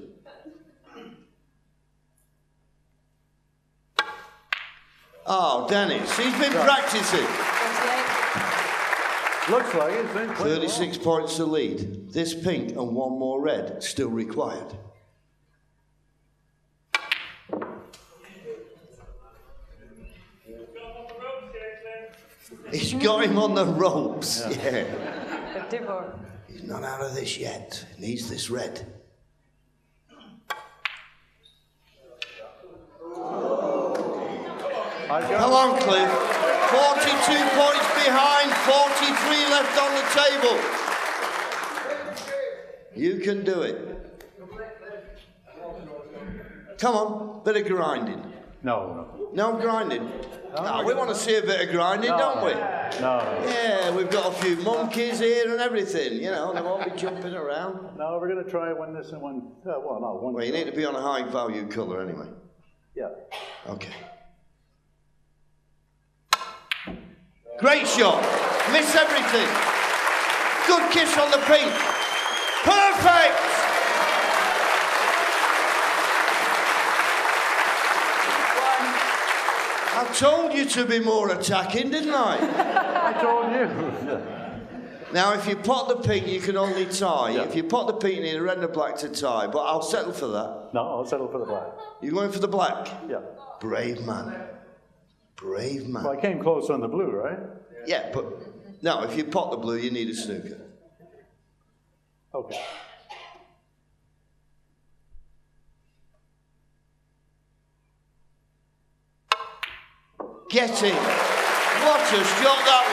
Oh, Dennis, he's been practicing. 28. Looks like it's been played 36 points to lead. This pink and 1 more red still required. He's got him on the ropes. Yeah. He's not out of this yet. Needs this red. Come on, Cliff. 42 points behind, 43 left on the table. You can do it. Come on, bit of grinding. No. No grinding. No, we want to see a bit of grinding, don't we? No. Yeah, we've got a few monkeys here and everything, you know, they won't be jumping around. No, we're going to try one this and one. Well, no, one. Well, you need to be on a high value colour anyway. Yeah. Okay. Great shot. Miss everything. Good kiss on the pink. Perfect! I told you to be more attacking, didn't I? I told you. Now, if you pot the pink, you can only tie. Yeah. If you pot the pink, you need a red and a black to tie. But I'll settle for that. No, I'll settle for the black. You're going for the black? Yeah. Brave man. Brave man. Well, I came close on the blue, right? Yeah, but no, if you pot the blue, you need a snooker. Okay. Get him. What a shot that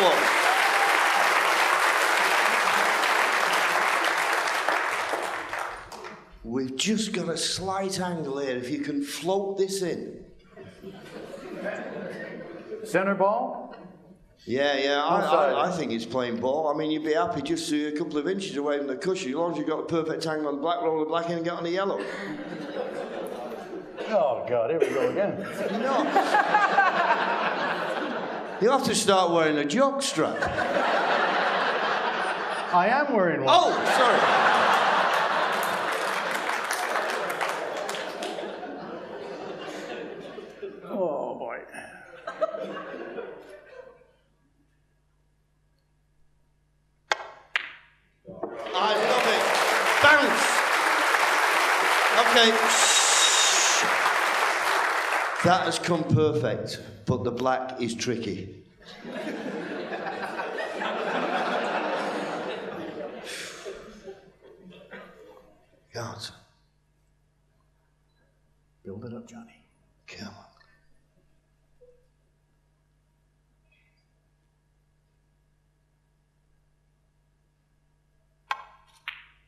was. We've just got a slight angle here. If you can float this in. Center ball? Yeah, I think it's playing ball. I mean, you'd be happy just to a couple of inches away from the cushion, as long as you've got a perfect angle on the black, roll the black in and get on the yellow. Oh, God, here we go again. No. You have to start wearing a jock strap. I am wearing one. Oh, sorry. Oh, boy. I love it. Bounce. Okay. That has come perfect, but the black is tricky. God. Build it up, Johnny. Come on.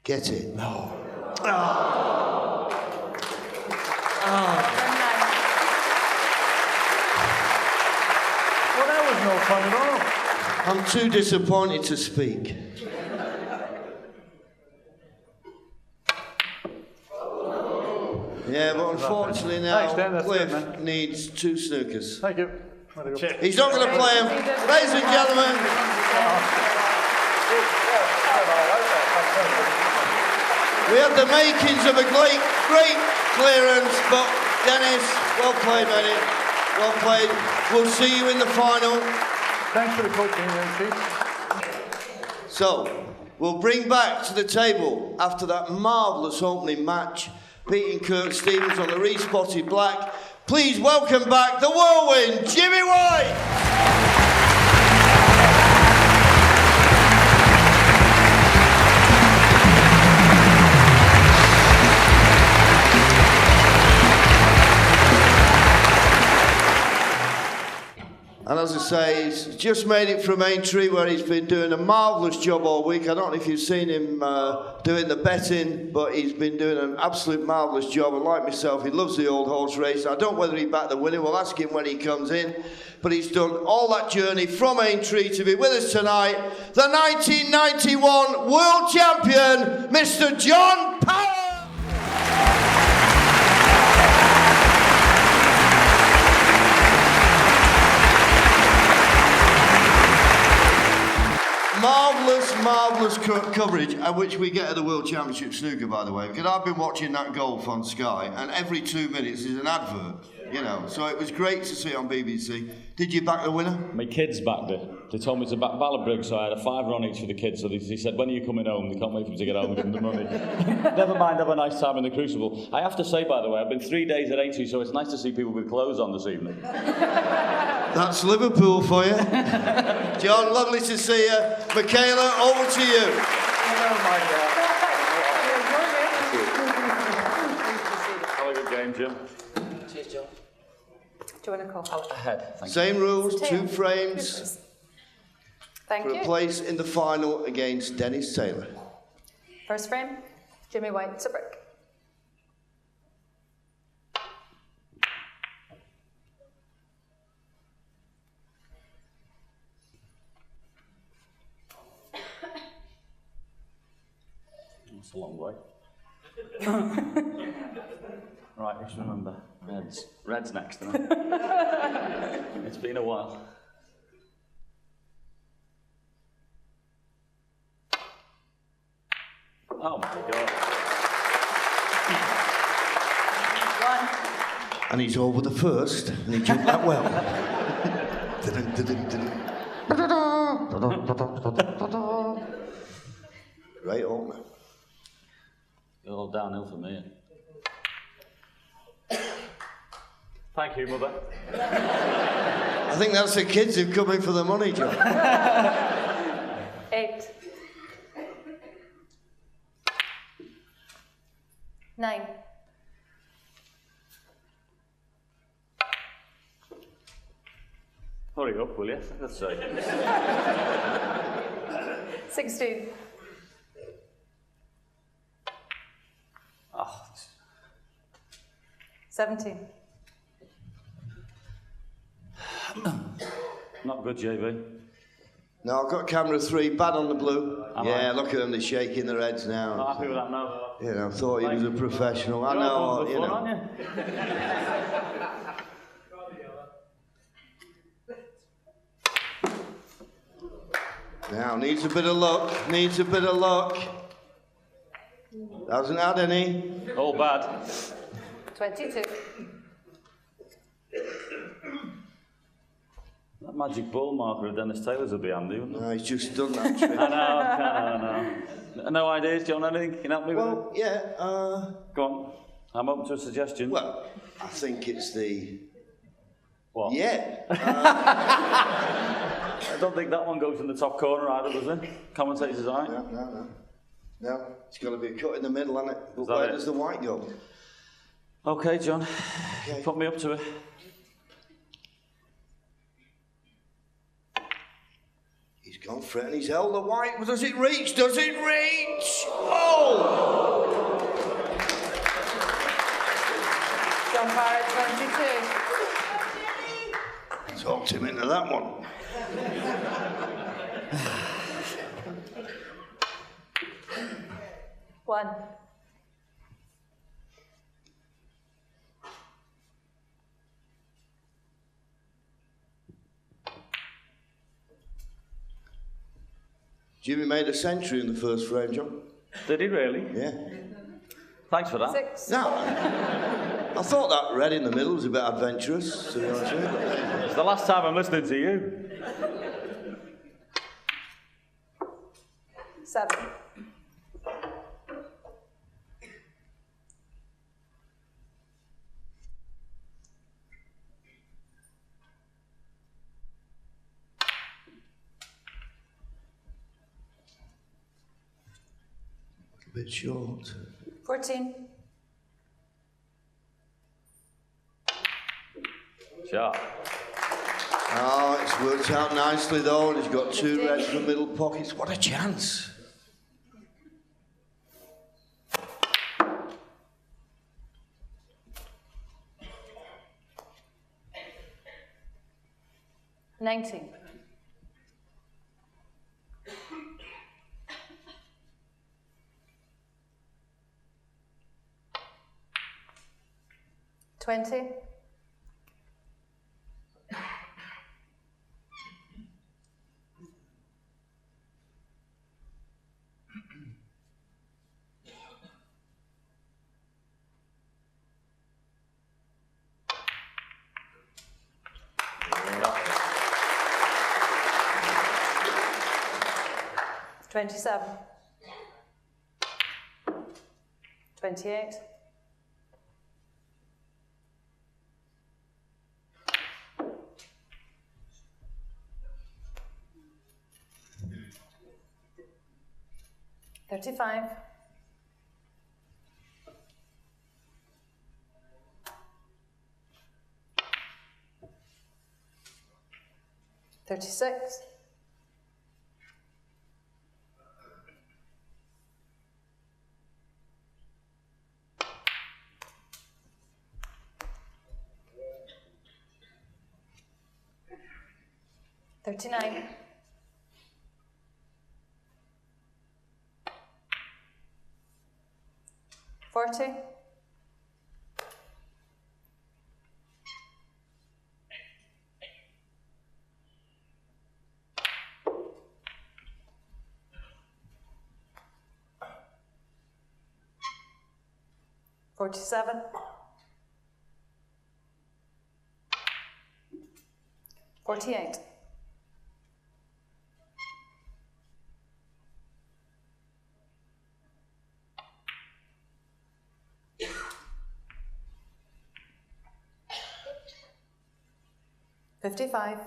Get it. No. Well, that was no fun at all. I'm too disappointed to speak. Yeah, but unfortunately now, Thanks, Dan, that's Cliff it, man. needs 2 snookers. Thank you. He's not going to play them. Ladies and gentlemen, we had the makings of a great clearance, but Dennis, well played, mate. Well played. We'll see you in the final. Thanks for the coaching, Chief. So, we'll bring back to the table after that marvellous opening match, beating Kirk Stevens on the respotted black. Please welcome back the whirlwind, Jimmy White! And as I say, he's just made it from Aintree, where he's been doing a marvellous job all week. I don't know if you've seen him doing the betting, but he's been doing an absolute marvellous job. And like myself, he loves the old horse race. I don't know whether he backed the winner. We'll ask him when he comes in. But he's done all that journey from Aintree to be with us tonight. The 1991 World Champion, Mr. John Parrott! Marvellous coverage, which we get at the World Championship Snooker, by the way, because I've been watching that golf on Sky, and every 2 minutes is an advert, you know, so it was great to see on BBC. Did you back the winner? My kids backed it. They told me to back Ballabrig, so I had a £5 on each for the kids, so they said, when are you coming home? They can't wait for me to get home and give them the money. Never mind, have a nice time in the Crucible. I have to say, by the way, I've been 3 days at Aintree, so it's nice to see people with clothes on this evening. That's Liverpool for you. John, lovely to see you. Michaela, over to you. Oh my God. Have a good game, Jim. Cheers, John. Do you want to call? Ahead. Thank Same rules, Tail. 2 frames Thank for you. a place in the final against Dennis Taylor. First frame, Jimmy White to break. That's a long way. Right, just remember, red's next, isn't it? It's been a while. Oh my God. One. And he's over the first, and he jumped that well. Great opener. It's all downhill for me. Thank you, Mother. I think that's the kids who've come in for the money, John. 8. 9. Hurry up, will you? Let's see. 16. Oh, 17. not good, JV. No, I've got camera 3, bad on the blue. Am yeah, I? look at them, they're shaking their heads now. Not happy with that now. You know, thought he was a professional. I You're know, fun, you know. aren't you? Now, needs a bit of luck, needs a bit of luck. Hasn't had any. All bad. 22. That magic ball marker of Dennis Taylor's would be handy, wouldn't it? No, he's just done that trick. I know. No ideas, John, anything? Can you help me with Well, yeah, it? Go on. I'm open to a suggestion. well, I think it's the... What? Yeah. I don't think that one goes in the top corner either, does it? Commentators, all right? No, it's got to be a cut in the middle, hasn't it? But that where it? does the white go? Okay, John. Okay. Put me up to it. He's gone for it and he's held the white. Does it reach? Does it reach? Oh! John Parrott, 22. Talked him into that one. One. Jimmy made a century in the first frame, John. Did he really? Yeah. Thanks for that. 6. Now, I thought that red in the middle was a bit adventurous, to be honest with you. It's the last time I'm listening to you. 7. A bit short. 14. Sharp. Oh, it's worked out nicely though, and he's got 2 reds in the middle pockets. What a chance. $19. $20. $27. 28. $35. 36. 39. 40. 47. 48. 55.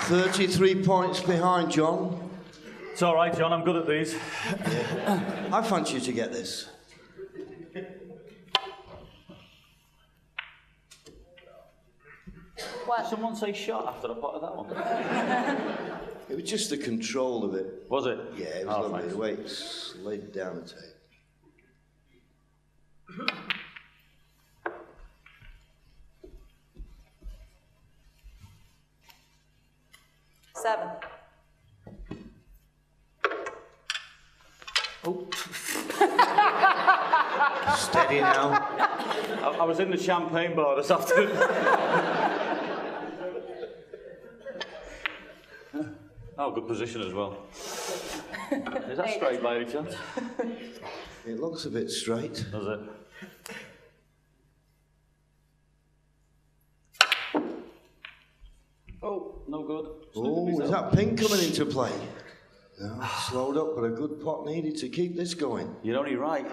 33 points behind, John. It's all right, John. I'm good at these. Yeah. I fancy you to get this. What? Did someone say shot after I potted that one? It was just the control of it. Was it? Yeah, it was lovely. Thanks. The way it slid down the tape. Seven. Oh. Steady now. I was in the champagne bar this afternoon. Oh, good position as well. Is that straight by any chance? It looks a bit straight. Does it? Oh, no good. Oh, is that pink coming into play? No, slowed up, but a good pot needed to keep this going. You're only right.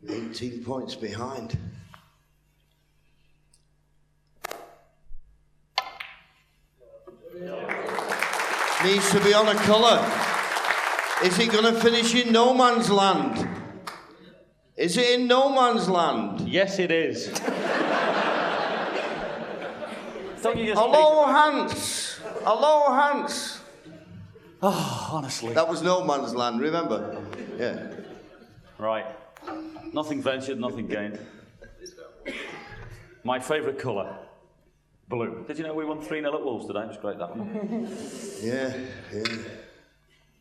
18 points behind. Needs to be on a colour. Is it going to finish in no man's land? Is it in no man's land? Yes, it is. Don't you just Hello, Hans. Hello, Hans. Oh, honestly. That was no man's land, remember? Yeah. Right. Nothing ventured, nothing gained. My favourite colour, blue. Did you know we won 3-0 at Wolves today? It was great, that one. Yeah, yeah.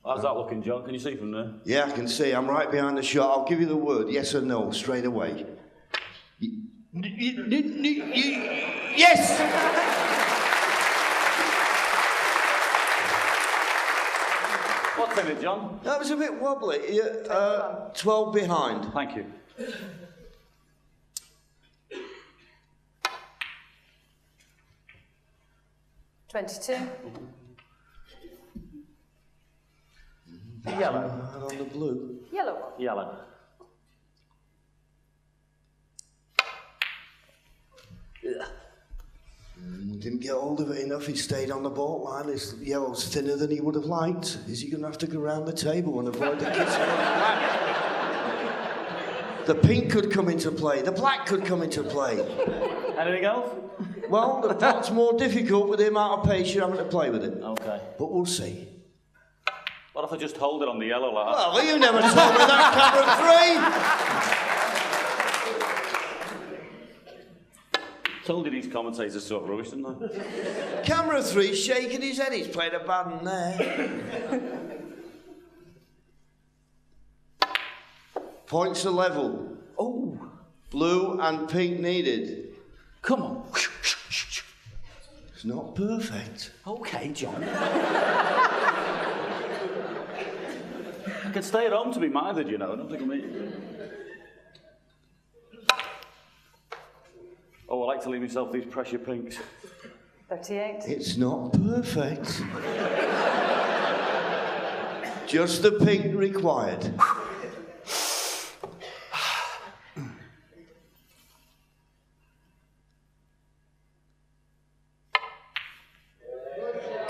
How's that looking, John? Can you see from there? Yeah, I can see. I'm right behind the shot. I'll give you the word, yes or no, straight away. Yes! What's in it, John? That was a bit wobbly. 12 behind. Thank you. $22. Yellow. And on the blue. Yellow one. Yellow. We didn't get hold of it enough. He stayed on the boat line. This yellow's thinner than he would have liked. Is he going to have to go around the table and avoid the kids on the black? The pink could come into play. The black could come into play. Anything else? Well, the pot's more difficult with the amount of pace you're having to play with it. Okay. But we'll see. What if I just hold it on the yellow like that? Well, you never told me that, Told you these commentators sort of rubbish, didn't I? Camera 3 shaking his head. He's played a bad one there. Points are level. Oh. Blue and pink needed. Come on. It's not perfect. Okay, John. I can stay at home to be mithered, you know. Don't think of me. Oh, I like to leave myself these pressure pinks. 38. It's not perfect. Just the pink required.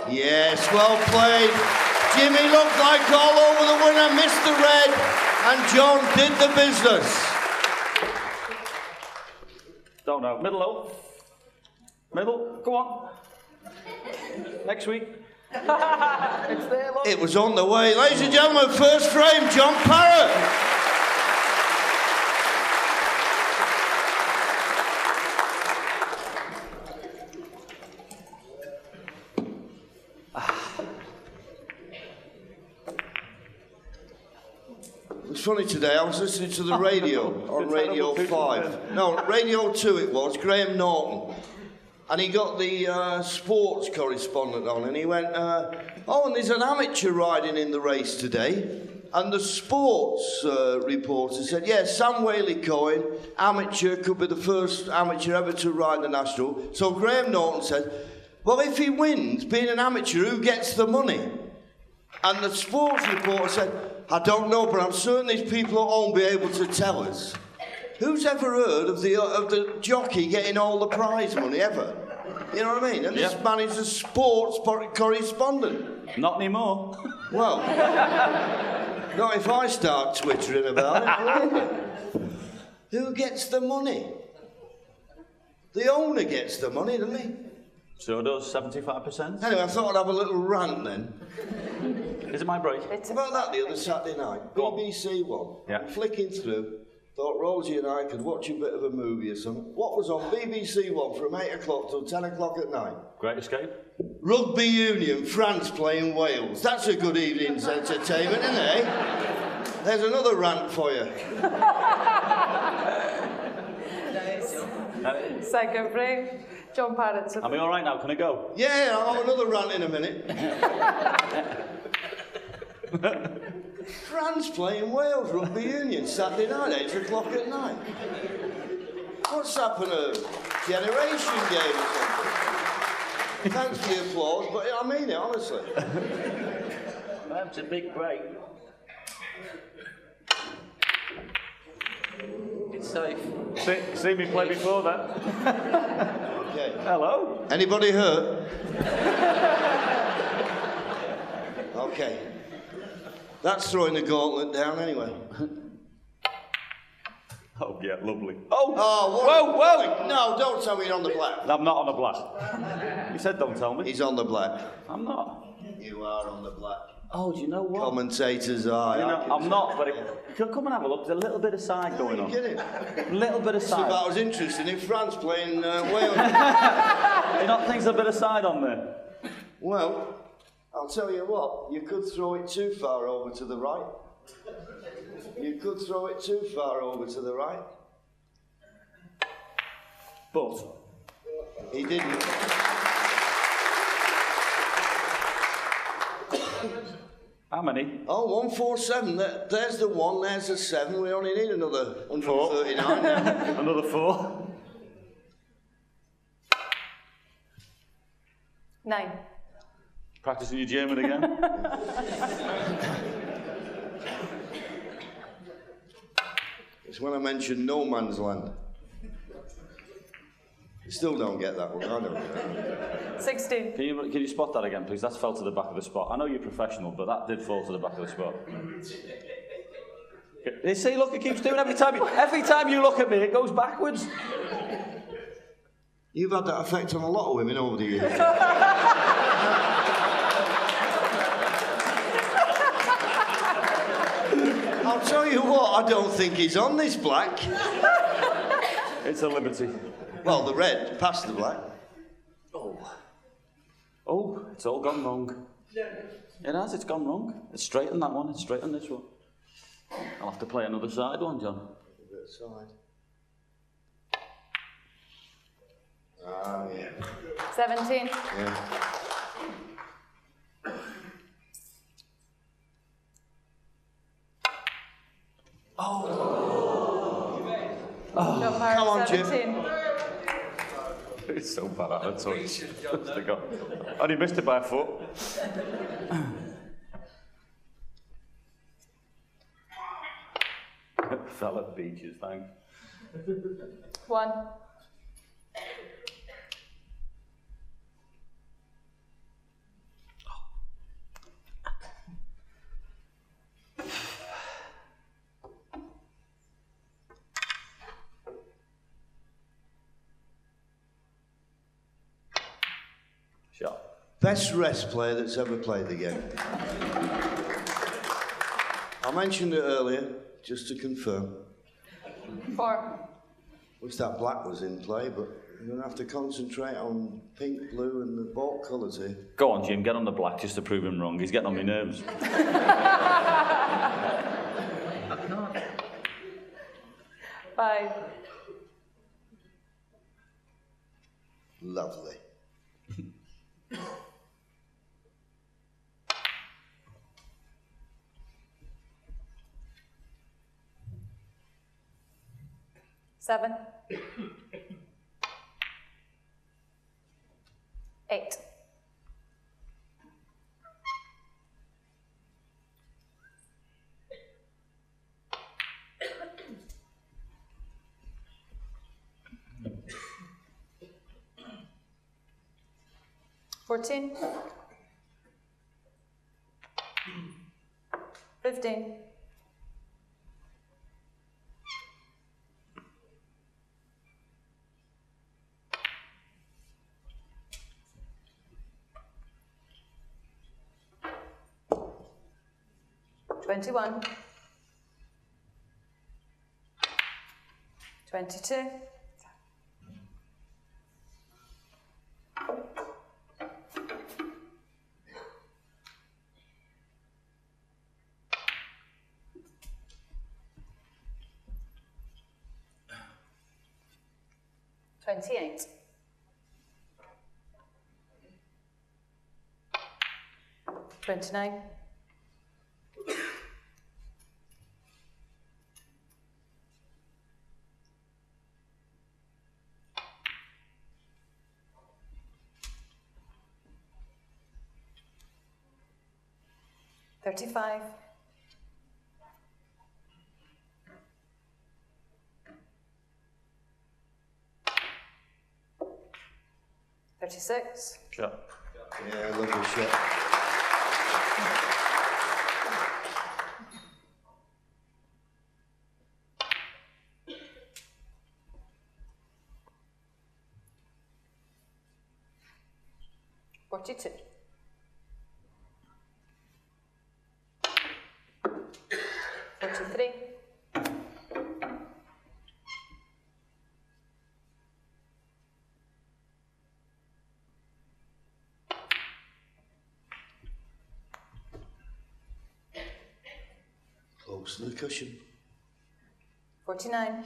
Yes, well played. Jimmy looked like all over the winner, missed the red, and John did the business. Don't know. Middle low. Middle. Go on. Next week. It's there, look. It was on the way. Ladies and gentlemen, first frame, John Parrott. It's funny today, I was listening to the radio on Radio 5. No, Radio 2 it was, Graham Norton. And he got the sports correspondent on, and he went, oh, and there's an amateur riding in the race today. And the sports reporter said, yes, Sam Whaley-Cohen, amateur, could be the first amateur ever to ride the National. So Graham Norton said, well, if he wins, being an amateur, who gets the money? And the sports reporter said, I don't know, but I'm certain these people at home will be able to tell us. Who's ever heard of the jockey getting all the prize money, ever? You know what I mean? And this man is a sports correspondent. Not anymore. Well, not if I start twittering about it. Who gets the money? The owner gets the money, doesn't he? So does 75%. Anyway, I thought I'd have a little rant then. Is it my break? What about that the other Saturday night? BBC One. Yeah. Flicking through. Thought Rosie and I could watch a bit of a movie or something. What was on BBC One from 8 o'clock till 10 o'clock at night? Great Escape. Rugby Union, France playing Wales. That's a good evening's entertainment, isn't it? There's another rant for you. Second frame, John Parrott. Am I all right now? Can I go? Yeah, I'll have another rant in a minute. France playing Wales, Rugby Union, Saturday night, 8 o'clock at night. What's happened? A generation game or something? Thanks for the applause, but I mean it, honestly. That's a big break. It's safe. See me play before that. Okay. Hello. Anybody hurt? Okay. That's throwing the gauntlet down anyway. Oh, yeah, lovely. Oh! Whoa! No, don't tell me you're on the black. I'm not on the black. You said don't tell me. He's on the black. I'm not. You are on the black. Oh, do you know what? Commentators are. You know, I'm not, but come and have a look. There's a little bit of side going on. Kidding? A little bit of It's side. about as interesting in France playing Wales. You not think there's a bit of side on there? Well, I'll tell you what, you could throw it too far over to the right. You could throw it too far over to the right. But he didn't. How many? Oh, 147. There's the 1, there's the 7. We only need another 139 now. Another 4. 9. Practicing your German again? It's when I mentioned no man's land. You still don't get that one, I don't. 16. Can you spot that again, please? That's fell to the back of the spot. I know you're professional, but that did fall to the back of the spot. You see, look, it keeps doing every time you look at me, it goes backwards. You've had that effect on a lot of women over the years. I'll tell you what, I don't think he's on this black. It's a liberty. Well, the red, past the black. Oh, it's all gone wrong. It has, it's gone wrong. It's straight on that one, it's straight on this one. I'll have to play another side one, John. A bit side. Ah, yeah. 17. Yeah. No, Parrott, Come on, Jim. 17. It's so bad at it, so and he missed it by a foot. Fell at beaches, thanks. 1. Shot. Best rest player that's ever played the game. I mentioned it earlier, just to confirm. 4. Wish that black was in play, but you're going to have to concentrate on pink, blue, and the ball colours here. Go on, Jim, get on the black just to prove him wrong. He's getting on my nerves. 5. Lovely. Seven. 8. Fourteen. 15. 21. 22. 28. 29. 35. 36. Shot. Yeah, lovely shot. Forty-two. 43. Goes to the cushion. 49.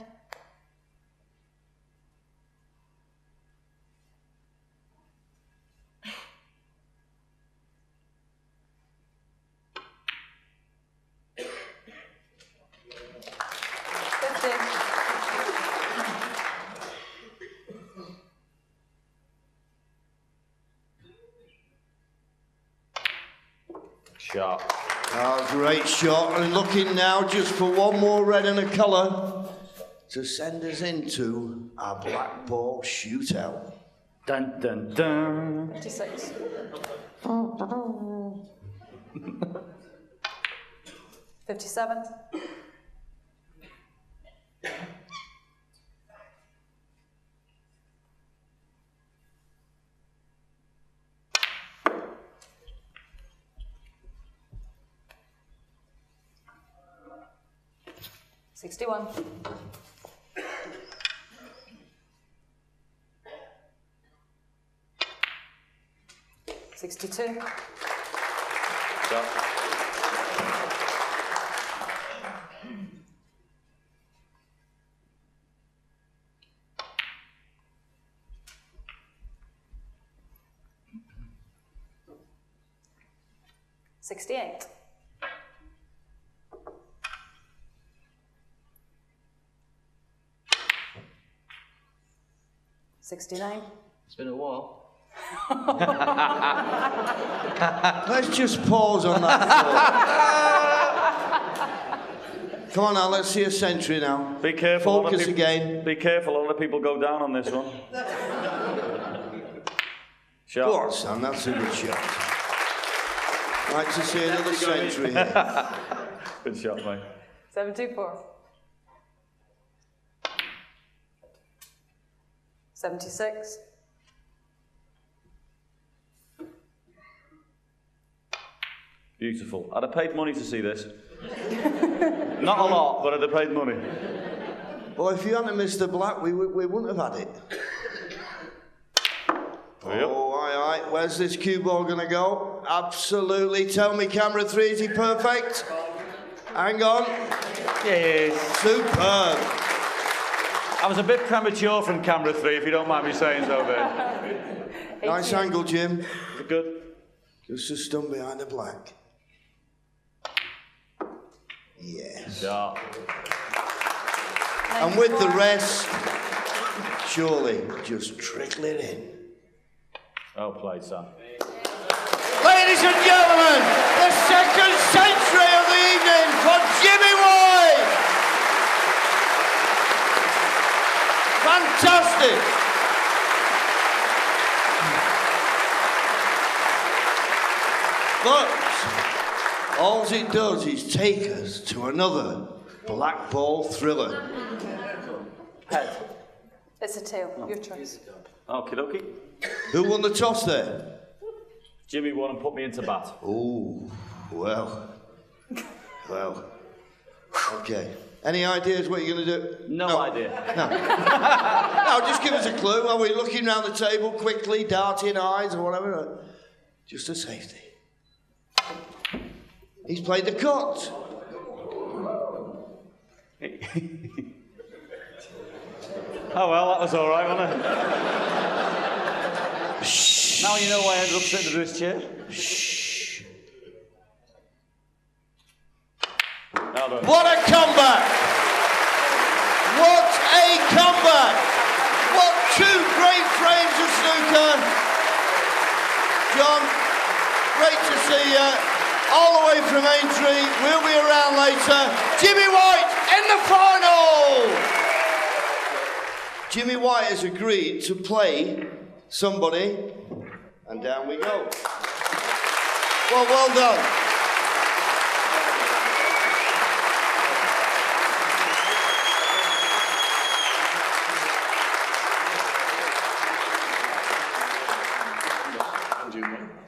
Shot. Oh, great shot. And looking now just for one more red and a colour to send us into a black ball shootout. Dun, dun, dun. 56. 57. 61. 62. Shot. 68. 69. It's been a while. Let's just pause on that. Come on now, let's see a century now. Be careful. Focus again. Be careful, a lot of people go down on this one. Shot. Go on, Sam, that's a good shot. I'd like to see another century here. Good shot, mate. 74. 76. 'Beautiful. I'd have paid money to see this. Not a lot, but I'd have paid money. Well, if you hadn't missed the black, we wouldn't have had it. Oh, aye. Where's this cue ball going to go? Absolutely. Tell me, camera 3, is he perfect? Hang on. Yes. Superb. I was a bit premature from camera 3, if you don't mind me saying so there. Nice angle, Jim. Good. Just a stun behind the black. Yes. Shot. And with the rest, surely just trickle it in. Well played, son. Ladies and gentlemen, the second century of the evening for Jimmy White. Fantastic. But all it does is take us to another black ball thriller. Head. It's a tail. Your choice. Okie dokie. Who won the toss there? Jimmy won and put me into bat. Oh, well. Okay. Any ideas what you're going to do? No idea. No. No, just give us a clue. Are we looking round the table quickly, darting eyes or whatever? Just a safety. He's played the cut. Oh well, that was all right, wasn't it? Shh. Now you know why I ended up sitting in this chair. Shh. Well done. What a comeback! What a comeback! What two great frames of snooker. John, great to see you. All the way from Aintree. We'll be around later. Jimmy White in the final! Jimmy White has agreed to play somebody, and down we go. Well done.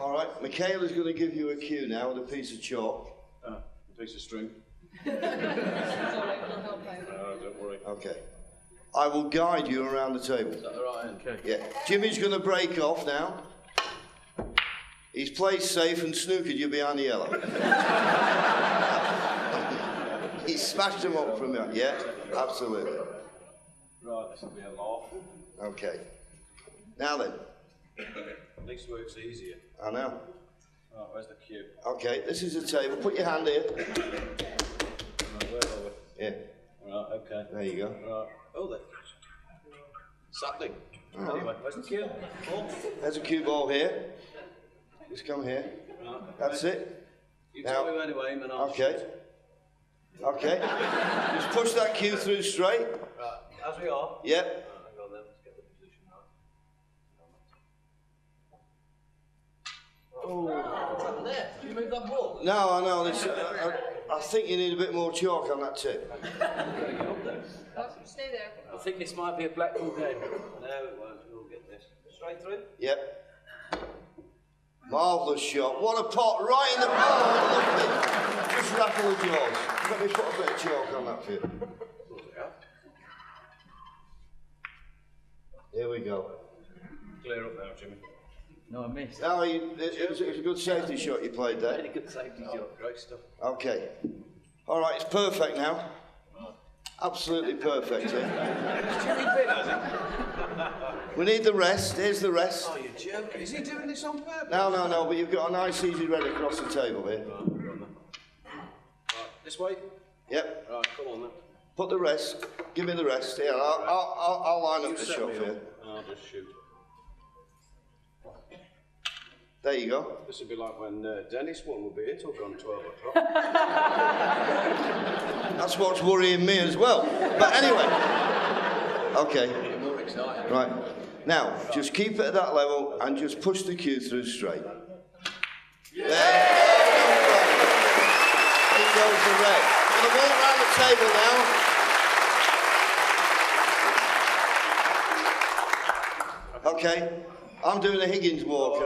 All right, Michaela's going to give you a cue now with a piece of chalk. A piece of string. Don't worry. Okay. I will guide you around the table. Is that all right? Okay. Yeah. Jimmy's going to break off now. He's played safe and snookered you behind the yellow. He smashed them up from there. Yeah, absolutely. Right, this will be a laugh. Okay. Now then. At least work's easier. I know. Right, where's the cue? Okay, this is the table. Put your hand here. Right, where are we? Yeah. Right, okay. There you go. Right. Oh, there. Something. Anyway, where's the cue? Ball? There's a cue ball here. Just come here. Right. That's it. You Now- tell me when to aim and I'll Okay. shoot. Okay. Just push that cue through straight. Right, as we are. Yep. Right, hang on then, let's get the position right. Oh, what's happened there? Did you move that ball? No, I know. This, I think you need a bit more chalk on that tip. Stay there. I think this might be a Blackpool game. No, it won't. We'll get this. Straight through? Yep. Marvellous shot. What a pot, right in the ball. Lovely. Just rattle the jaws. Let me put a bit of chalk on that for you. Here we go. Clear up now, Jimmy. No, I missed. No, it was a good safety shot you played there. Very good safety shot. Great stuff. Okay. All right, it's perfect now. Absolutely perfect here. Jimmy been, has he? We need the rest. Here's the rest. Oh, you're joking. Is he doing this on purpose? No, but you've got a nice easy red across the table here. Right, this way? Yep. Right, come on then. Put the rest. Give me the rest. Here, I'll line up the set shot me for you. up. I'll just shoot. There you go. This would be like when Dennis won, we'll be here till gone 12 o'clock. That's what's worrying me as well. But anyway. Okay. You're more excited. Right. Now, just keep it at that level and just push the cue through straight. There. Here goes the red. We're going to walk around the table now. Okay. I'm doing a Higgins walk.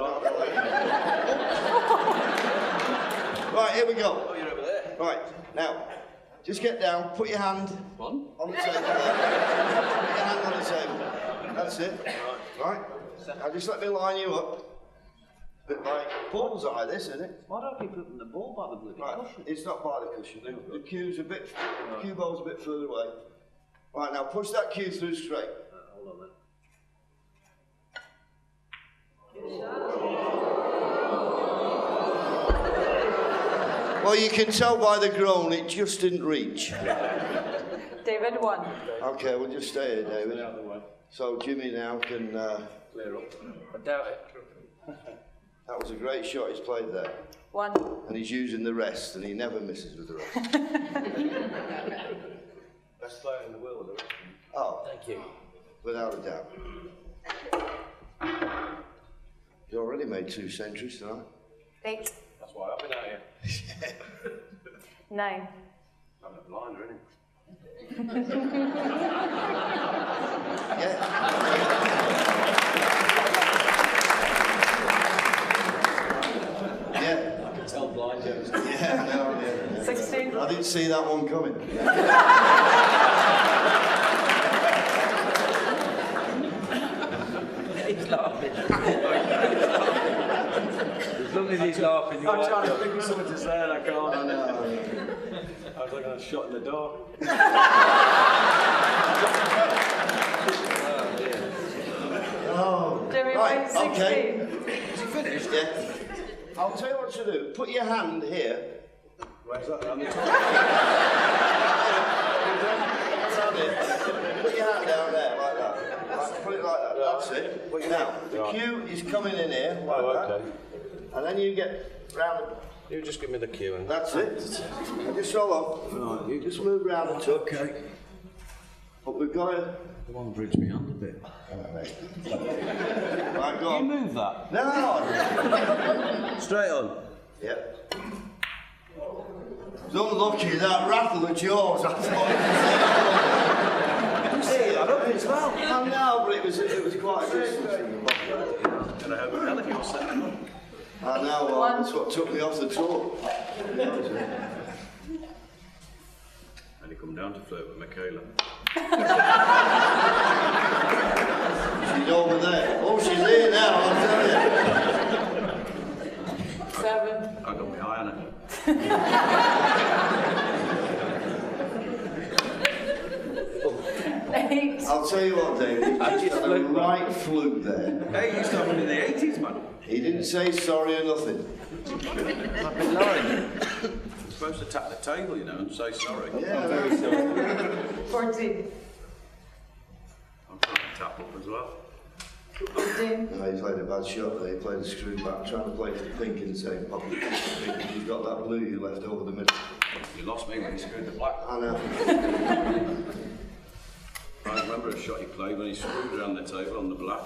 Right, here we go. Oh, you're over there. Right, now, just get down, put your hand One. on the table there. Put your hand on the table. That's it. Right. Now just let me line you up. Bit like bullseye, this, isn't it? Why don't I keep putting the ball by the bloody Right. cushion? It's not by the cushion. The cue's a bit, the cue ball's a bit further away. Right, now push that cue through straight. Hold on then. Well, you can tell by the groan it just didn't reach. David won. Okay, we'll just stay here, David. Out of the way. So Jimmy now can. Clear up. I doubt it. That was a great shot he's played there. One. And he's using the rest, and he never misses with the rest. Best player in the world, isn't it? Oh, Thank you. without a doubt. You already made 2 centuries tonight. 8. That's why I've been out here. 9. I'm a blinder, isn't Yeah. I can tell blind jokes. Yeah, I know, yeah. 16. I didn't see that one coming. He's laughing. As long as he's laughing, you're I'm trying to right. think of something to say and I can't. I know. I was like a shot in the door. Oh. Jimmy Right, wins 16. okay. Is he finished? Yeah. I'll tell you what to do. Put your hand here. Where's that? Around the top? Around here. Put your hand down there, like that. Right, put it like that. That's it. Now, the cue is coming in here, like that. Okay. And then you get round the... You just give me the cue and That's it. Now just roll on. You just move round the touch. Okay. But we've got to... Come on, bridge me hand a bit. Right, go on. Move that. No! Straight on. Yep. It's unlucky that rattle the jaws. I thought. You see that up as well? I know, but it was quite a distance from the bottom. And I have a hell if you're setting up. I know, well, that's what took me off the tour. And you come down to flirt with Michaela. She's over there. Oh, she's here now, I'll tell you. 7. I got my eye on her. I'll tell you what, David, he just had a right fluke there. Hey, you used to have one in the 80s, man. He didn't say sorry or nothing. I've been lying. You're supposed to tap the table, you know, and say sorry. Yeah, very sorry. 14. I'm trying to tap up as well. 15. No, he played a bad shot there. He played a screw back, trying to play for the pink and say, pop it, pink. He's got that blue you left over the middle. You lost me when you screwed the black. I know. I remember a shot he played when he screwed around the table on the black.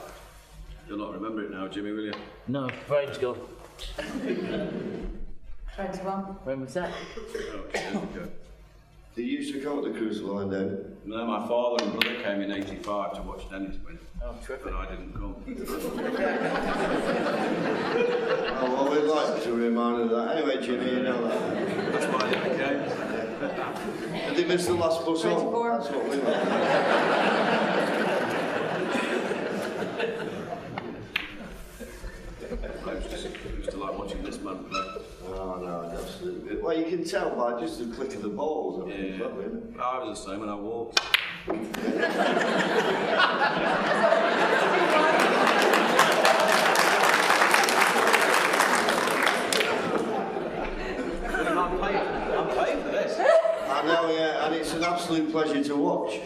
You'll not remember it now, Jimmy, will you? No, brain's gone. 21. When was that? Oh, years ago. Did you used to come at the Crucible, and David? No, my father and brother came in '85 to watch Dennis win. Oh, terrific. But I didn't come. Oh, well, we'd like to remind of that. Anyway, Jimmy, you know that. That's why they came. Did they miss the last bus home? 24. That's what we want. I used to like watching this man play. Oh, no, absolutely. Well, you can tell by just the click of the balls. I think, probably, isn't it? I was the same when I walked. I'm paying for this. I know, yeah, and it's an absolute pleasure to watch.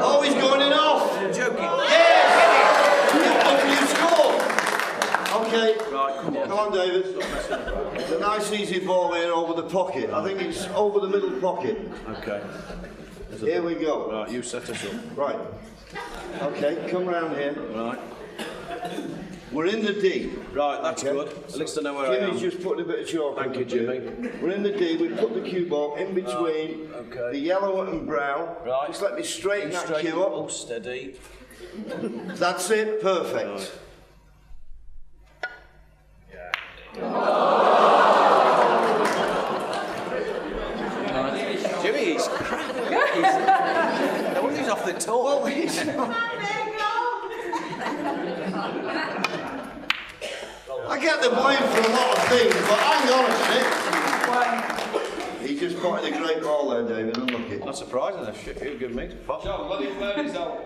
Oh, he's going in off! You're joking. Yes! You score! Okay. Right, come on. Come on, David. It's a nice easy ball here over the pocket. I think it's over the middle pocket. Okay. Here we go. Right, you set us up. Right. Okay, come round here. Right. We're in the D. Right, that's Okay. good. At least I know where I am. Jimmy's just putting a bit of chalk on Thank you, the blue. Jimmy. We're in the D. We put the cue ball in between okay. the yellow and brown. Right. Just let me straighten that cue Oh, up. steady. That's it. Perfect. Right. Jimmy, he's crap. No wonder he's off the tour. Well, he's not. I get the blame for a lot of things, but hang on a minute. He just potted a great ball there, David. Unlucky. Not surprising, that shit you've given me to pop. John, bloody Flair's out.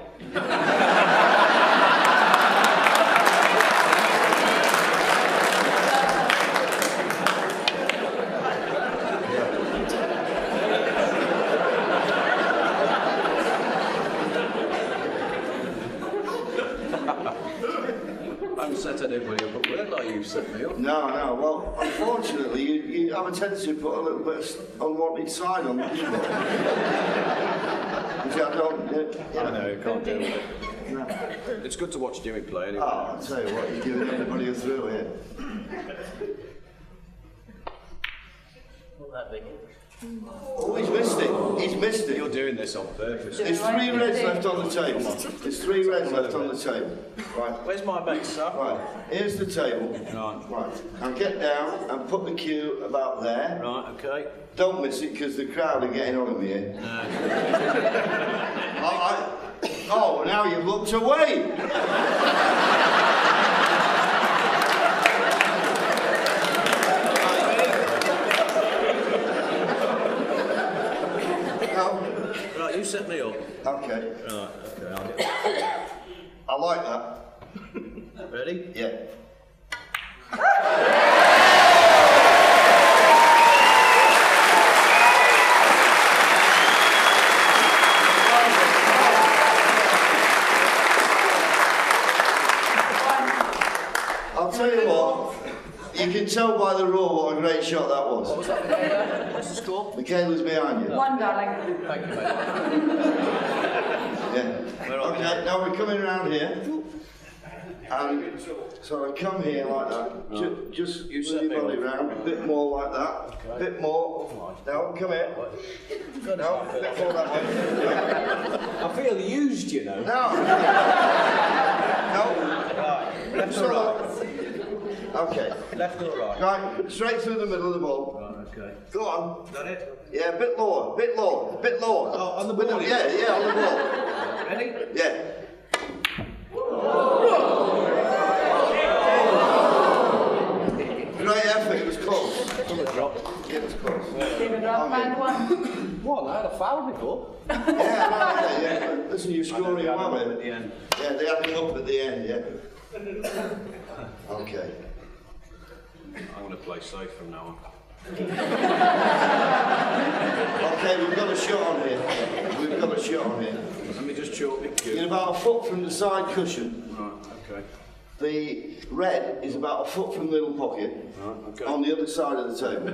I'm set anybody up, but we're not you set me up. No, no. Well, unfortunately, you have a tendency to put a little bit of unwanted sign on the keyboard. Which I don't. I know, you can't deal with it. No. It's good to watch Jimmy play anyway. Oh, I'll tell you what, you're giving everybody a thrill here. Not that big. Oh, he's missed it. He's missed it. You're doing this on purpose. There's 3 reds left on the table. There's 3 reds left on the table. Right. Where's my mate, sir? Right. Here's the table. Right. Right. Now get down and put the cue about there. Right, okay. Don't miss it because the crowd are getting on me here. Oh, now you've looked away. Right, you set me up. Okay. Right, okay, I'll get I like that. Ready? Yeah. I'll tell you what, you can tell by the roar what a great shot that was. What was that, Michaela? What's the score? Michaela's behind you. 1, darling. Thank you, mate. Yeah. Okay, now we're coming around here. And so I come here like that. Just You move set your me body up. round. A bit more like that. A bit more. Now, come here. No, a bit more that way. I feel used, you know. No. No. Left or right? Okay. Left or right? Right, straight through the middle of the ball. Right, okay. Go on. Is that it? Yeah, a bit lower, bit lower, bit lower. Oh, on the With ball? Yeah, on the ball. Ready? Yeah. Great effort, it was close. From the drop. It was close. David Not round one. What? I had a foul before. Yeah. Listen, you're scoring They had well them up here. at the end. Yeah, they had him up at the end, yeah. Okay. I'm going to play safe from now on. Okay, we've got a shot on here. Let me just chalk my cue. You're about a foot from the side cushion. Right, okay. The red is about a foot from the middle pocket. Right, okay. On the other side of the table.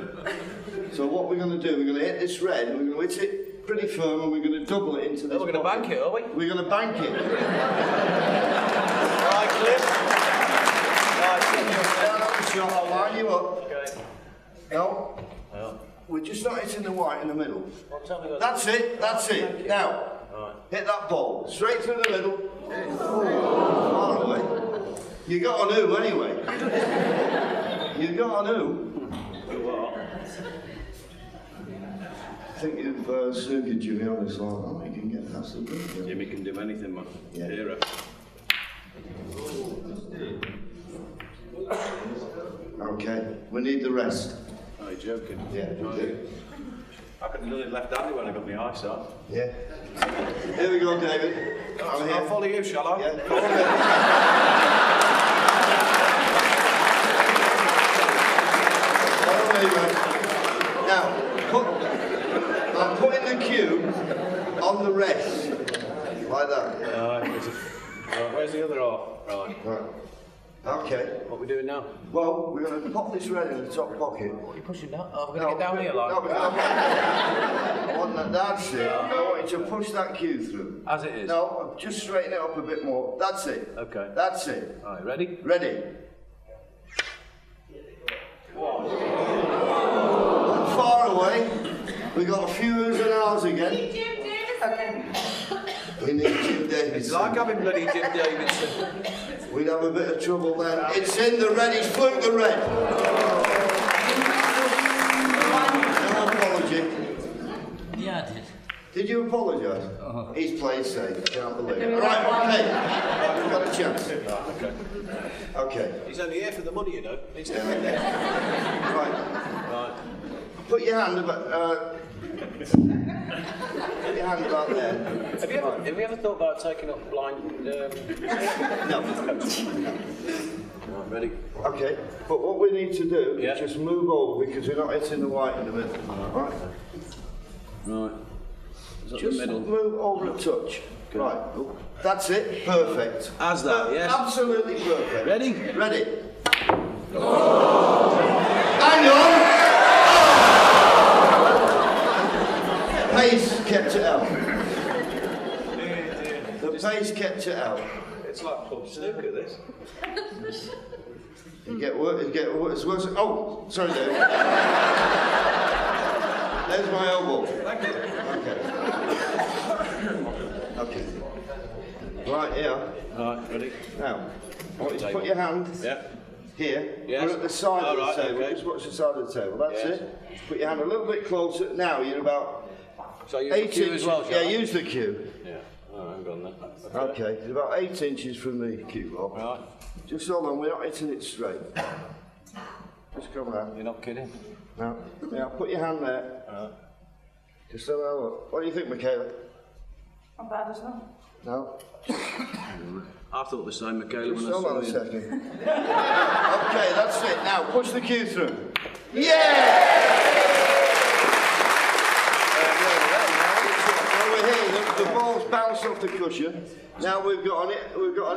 So what we're going to do, we're going to hit this red, and we're going to hit it pretty firm, and we're going to double it into this We're going to bank it, are we? We're going to bank it. Right, Cliff. Right, Stand up the shot, I'll line you up. okay. No, Yeah. we're just not hitting the white in the middle. Well, tell me what That's it. Now, Right. hit that ball, straight through the middle. Far away. You got an oo anyway. You got an oo. What? I think you've snookered Jimmy on this line. Oh, you can get past the ball. Jimmy can do anything, man. Yeah. Hero. Okay, we need the rest. Are you joking? Yeah, we do. I could have done it left-handed when I got my eyesight. Yeah. Here we go, David. I'm here. I'll follow you, shall I? Yeah, follow me. Follow me, mate. Now, I'm putting the cue on the rest. Like that. Right, where's the other half? Right. Right. Okay. What are we doing now? Well, we're going to pop this red in the top pocket. What are you pushing down? Oh, we're going to get down here, like. No, I want that. That's it. I want you to push that cue through. As it is? No, just straighten it up a bit more. That's it. Okay. That's it. All right, ready? Ready. Not far away. We got a few oohs and ahs again. Okay. We need Jim Davidson. It's like having bloody Jim Davidson. We'd have a bit of trouble then. It's in the red. He's fluked the red. No apology. Yeah, I did. Did you apologise? He's played safe. Can't believe it. Right, okay. We've got a chance. Okay. Okay. He's only here for the money, you know. He's Right. Right. Put your hand about. Put your hand about there. Have you ever thought about taking up blind? No. Right, ready? Okay. But what we need to do Yeah. is just move over because we're not hitting the white in the middle. Right. Right. Is that Just the middle? move over a touch. Right. That's it. Perfect. As that, yes? Absolutely perfect. Ready? Ready. Hang on. Pace kept it out. The pace kept it out. It's like club snooker, this. It get worse. Oh, sorry, Dave. There's my elbow. Thank you. Okay. Right here. Right, ready? Now, I want you to put your hand Yeah. here. Yes. We're at the side All of the right, table. okay. Just watch the side of the table. That's Yes. it. Just put your hand a little bit closer. Now you're about So use the 8 cue inches. as well, shall Yeah, I? use the cue. Yeah. All right, hang on then. Okay, it's about 8 inches from the cue roll. Right. Just hold on, we're not hitting it straight. Just come round. You're not kidding. Now, put your hand there. Just have a look. What do you think, Michaela? Not bad at all. No? I thought the same, Michaela, Just when I hold saw on a you. second. Okay, that's it. Now, push the cue through. Yeah! So we're here. The ball's bounced off the cushion. Now we've got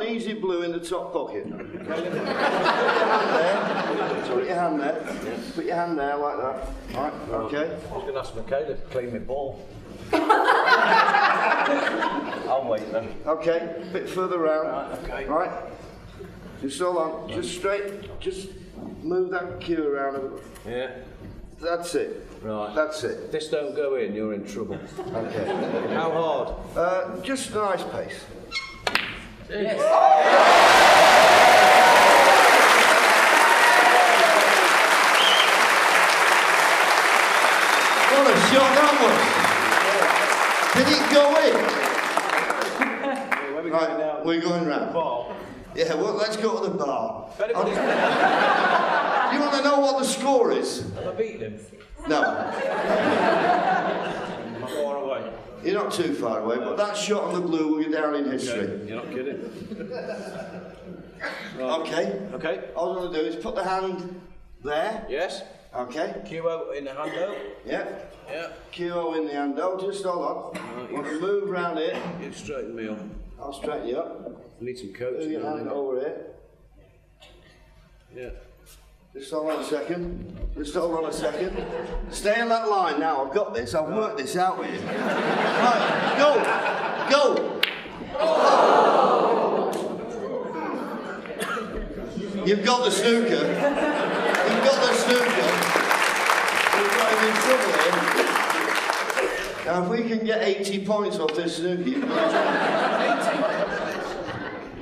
an easy blue in the top pocket. Put your hand there. Put your hand there like that. All right. Okay. I was going to ask Michaela to clean my ball. I'll wait then. Okay. A bit further round. Right, okay. Right. Just hold on. Just straight. Just move that cue around a bit. Yeah. That's it. Right. That's it. If this don't go in, you're in trouble. Okay. How hard? Just a nice pace. Yes. What a shot that was! Did it go in? Where are we Right, going now? we're going round. Ball. Yeah, well, let's go to the bar. If anybody's You want to know what the score is? Have I beaten him? No. I'm far away. You're not too far away, but that shot on the blue will go down in history. Okay, you're not kidding. Okay. Okay. All I'm going to do is put the hand there. Yes. Okay. QO in the handle. Yeah. Yeah. QO in the handle. Just hold on. You can move round here. You straighten me up. I'll straighten you up. I need some Move coaching. your hand over here. Yeah. Just hold on a second. Just hold on a second. Stay in that line now. I've got this. I've worked this out with you. Right. Go. Go. You've got the snooker. You've got the snooker. You've got him in trouble here. Now, if we can get 80 points off this snooker, you've got it.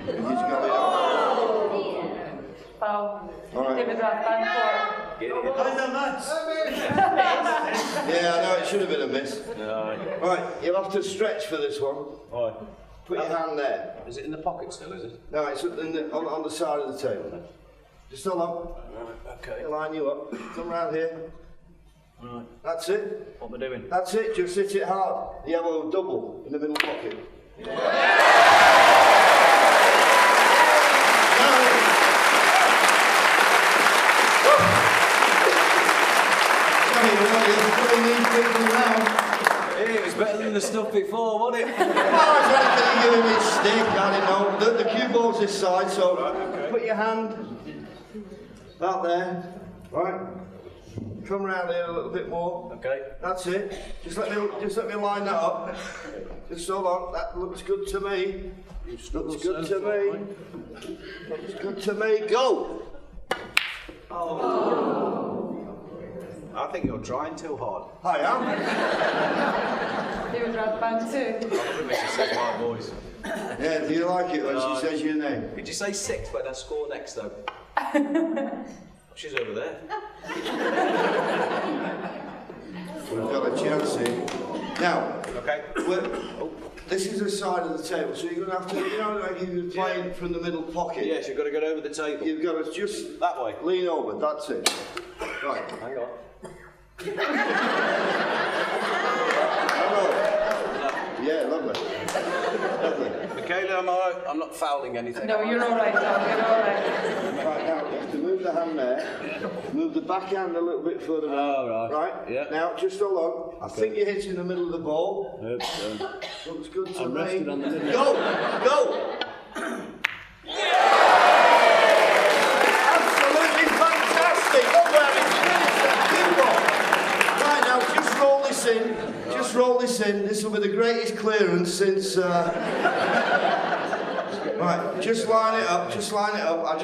He's got it. Foul. All right. David Rathband Yeah, I know, it should have been a miss. Right, you'll have to stretch for this one. Right. Put your hand there. Is it in the pocket still, is it? No, it's on the side of the table. Just hold on. Right, okay. Line you up. Come round here. Right. That's it. What am I doing? That's it. Just hit it hard. The yellow double in the middle pocket. Hey, it was better than the stuff before, wasn't it? Oh, I was only going to give him his stick. I didn't know. The cue ball's this side, so put your hand out there. Right. Come round here a little bit more. Okay. That's it. Just let me line that up. Just hold on. That looks good to me. Looks good to me. Looks good to me. Go. I think you're trying too hard. I am. David Rathband too. I love it when she says my voice. Yeah, do you like it when she says your name? Did you say 6 when I score next, though? She's over there. We've got a chance here. Now, Okay. this is the side of the table, so you're going to have to, you know, like you're playing from the middle pocket. Yes, you've got to get over the table. You've got to just That way. lean over, that's it. Right. Hang on. Hello. Yeah, lovely. Lovely. Michaela, am I right? I'm not fouling anything. No, you're all right, Tom. You're all right. Right, now you have to move the hand there. Move the back hand a little bit further down. Oh, right. Right? Yeah. Now, just hold on. I think you're hitting the middle of the ball. Oops, Looks good to I'm me. rested on the middle. Go! Go! Absolutely fantastic! Look where it's finished. Right, now, just roll this in. Just roll this in. This will be the greatest clearance since... Right, just line it up. Just line it up.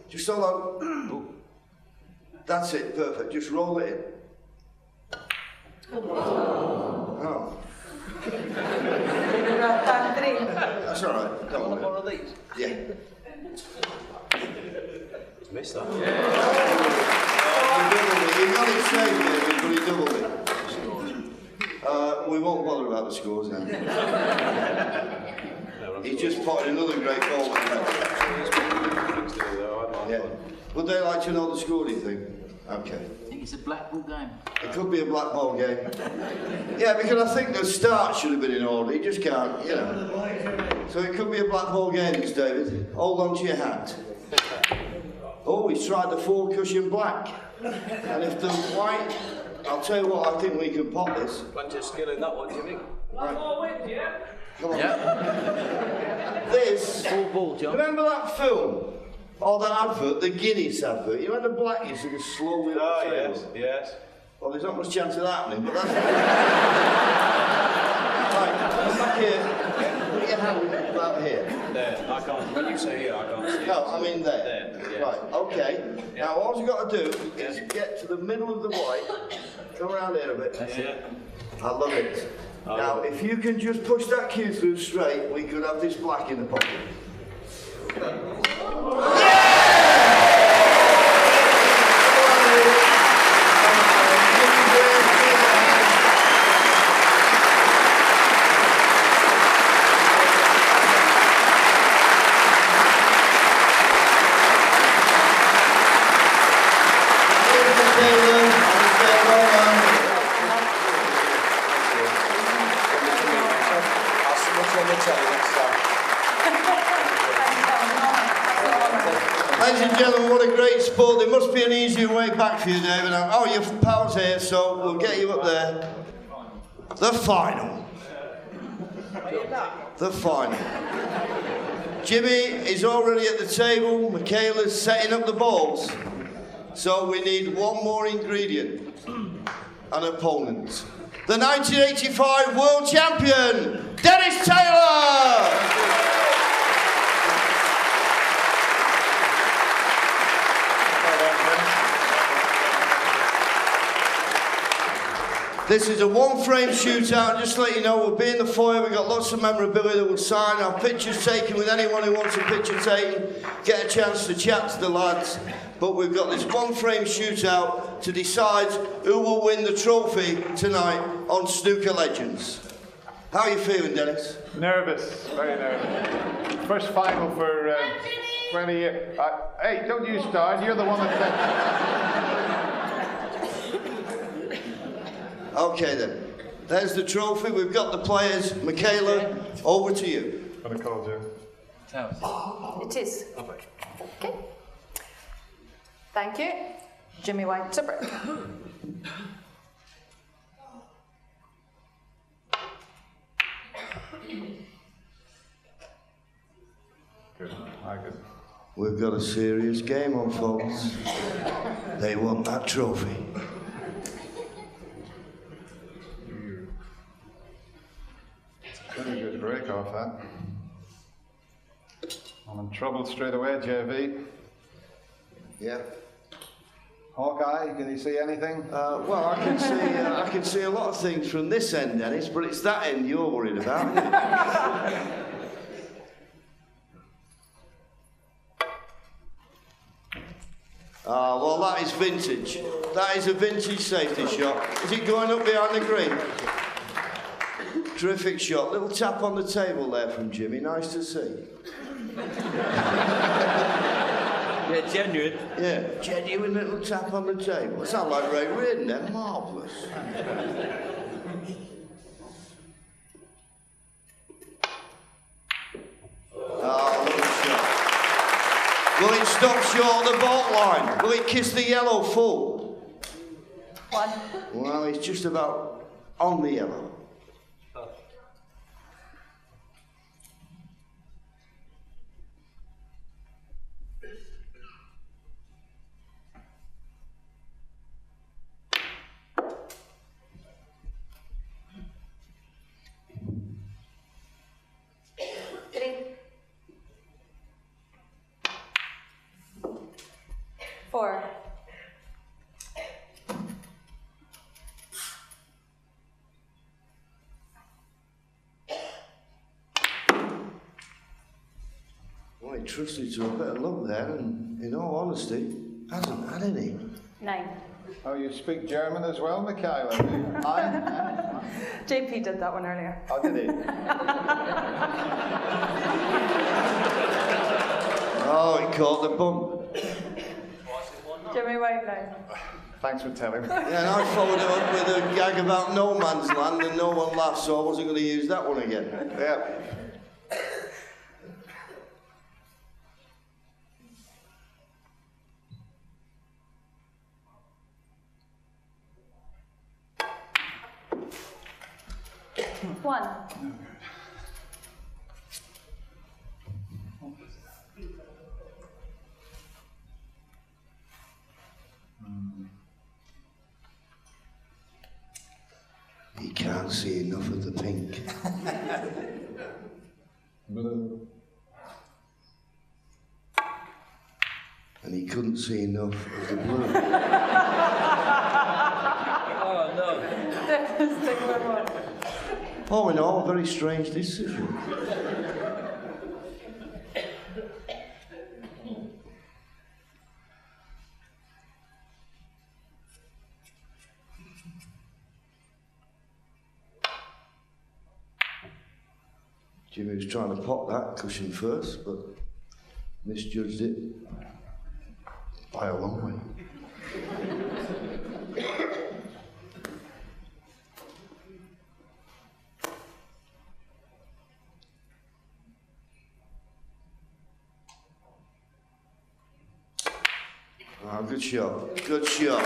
Just hold on. That's it, perfect. Just roll it in. Oh. David Rathband 3. That's all right. Don't Want worry. one of these? Yeah. Missed that. You got it safe here, but you doubled it. We won't bother about the scores now. He just potted another great goal. Yeah. Would they like to know the score, do you think? Okay. I think it's a Blackpool game. It could be a black ball game. Yeah, because I think the start should have been in order. You just can't, you know. So it could be a black ball game, David. Hold on to your hat. Oh, he's tried the 4-cushion black. And if the white... I'll tell you what, I think we can pop this. Plenty of skill in that one, do you think? Right. Come on. Yeah. This... Full ball, John. Remember that film? Or that advert, the Guinness advert? You know when the black used to go slowly up the table? Yes. Well, there's not much chance of that happening, but that's... Right, come back here. Put your hand about here. There. I can't. When you say here, I can't see. No, I mean there. There, yes. Right, okay. Now, all you've got to do is get to the middle of the white. Come around here a bit. That's it. I love it. Now, if you can just push that cue through straight, we could have this black in the pocket. Ladies and gentlemen, what a great sport. There must be an easier way back for you, David. Oh, your pal's here, so we'll get you up there. The final. The final. Jimmy is already at the table. Michaela's setting up the balls. So we need one more ingredient. An opponent. The 1985 World Champion, Dennis Taylor! This is a one-frame shootout. Just to let you know, we'll be in the foyer. We've got lots of memorabilia that we'll sign. Our pictures taken with anyone who wants a picture taken. Get a chance to chat to the lads. But we've got this one-frame shootout to decide who will win the trophy tonight on Snooker Legends. How are you feeling, Dennis? Nervous, very nervous. First final for 20 years. Hey, don't you start. You're the one that said... Okay then, there's the trophy, we've got the players. Michaela, over to you. What I called you? It is. Okay. Thank you. Jimmy White to break. Good, I good. We've got a serious game on, folks. They want that trophy. Very good break off that. I'm in trouble straight away, JV. Yeah. Hawkeye, can you see anything? Well, I can see a lot of things from this end, Dennis, but it's that end you're worried about, isn't it? Well, that is vintage. That is a vintage safety shot. Is it going up behind the green? Terrific shot. Little tap on the table there from Jimmy. Nice to see. Yeah, genuine. Yeah, genuine little tap on the table. It sounds like Ray Reardon then. Marvellous. Oh, lovely shot. Will it stop short of the baulk line? Will it kiss the yellow full? One. Well, it's just about on the yellow. Four. Well, he trusted to a bit of luck there, and in all honesty, hasn't had any. 9. Oh, you speak German as well, Michaela? JP did that one earlier. Oh, did he? Oh, he caught the bump. Jimmy White 9. Thanks for telling me. Yeah, and I followed it up with a gag about no man's land, and no one laughed, so I wasn't going to use that one again. Yeah. One. He can't see enough of the pink. And he couldn't see enough of the blue. Oh, no. All in all, a very strange decision. Jimmy was trying to pop that cushion first, but misjudged it by a long way. Oh, good shot. Good shot.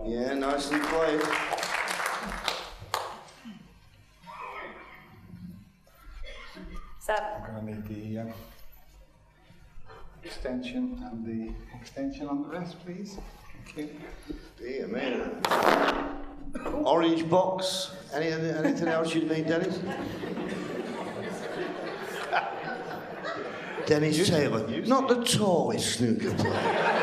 Yeah, nicely played. Seven. I'm going to need the extension and the extension on the rest, please. Thank you. Dear man. Orange box. Anything else you need, Dennis? Dennis Taylor, not the tallest snooker player.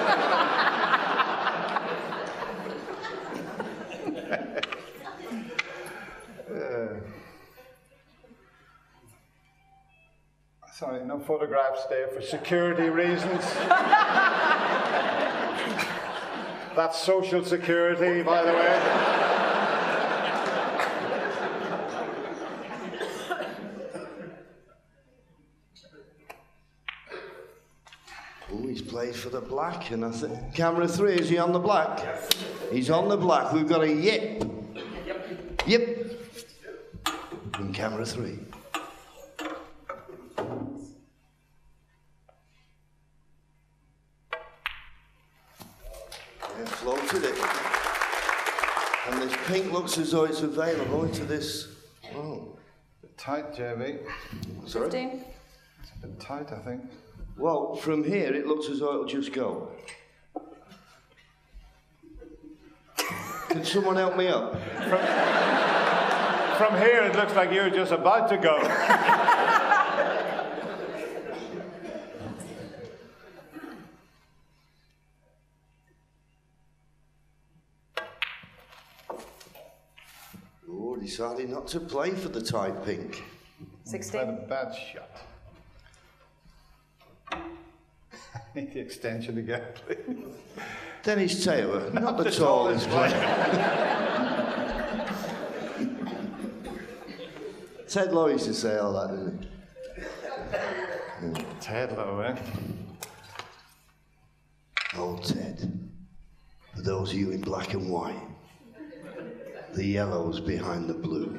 Sorry, no photographs there for security reasons. That's social security, by the way. Oh, he's played for the black, and I think camera 3, is he on the black? Yes. He's on the black. We've got a yip. Yep. In camera 3. Yeah, floated it. And this pink looks as though it's available into this. Oh. Tight, JB. Sorry? 15. It's a bit tight, I think. Well, from here it looks as though it'll just go. Can someone help me up? From here it looks like you're just about to go. Oh, decided not to play for the tight pink. 16. Had a bad shot. Need the extension again, please. Dennis Taylor, not the tallest player. Ted Lowe used to say all that, didn't he? Ted Lowe, eh? Oh, Ted. For those of you in black and white, the yellow's behind the blue.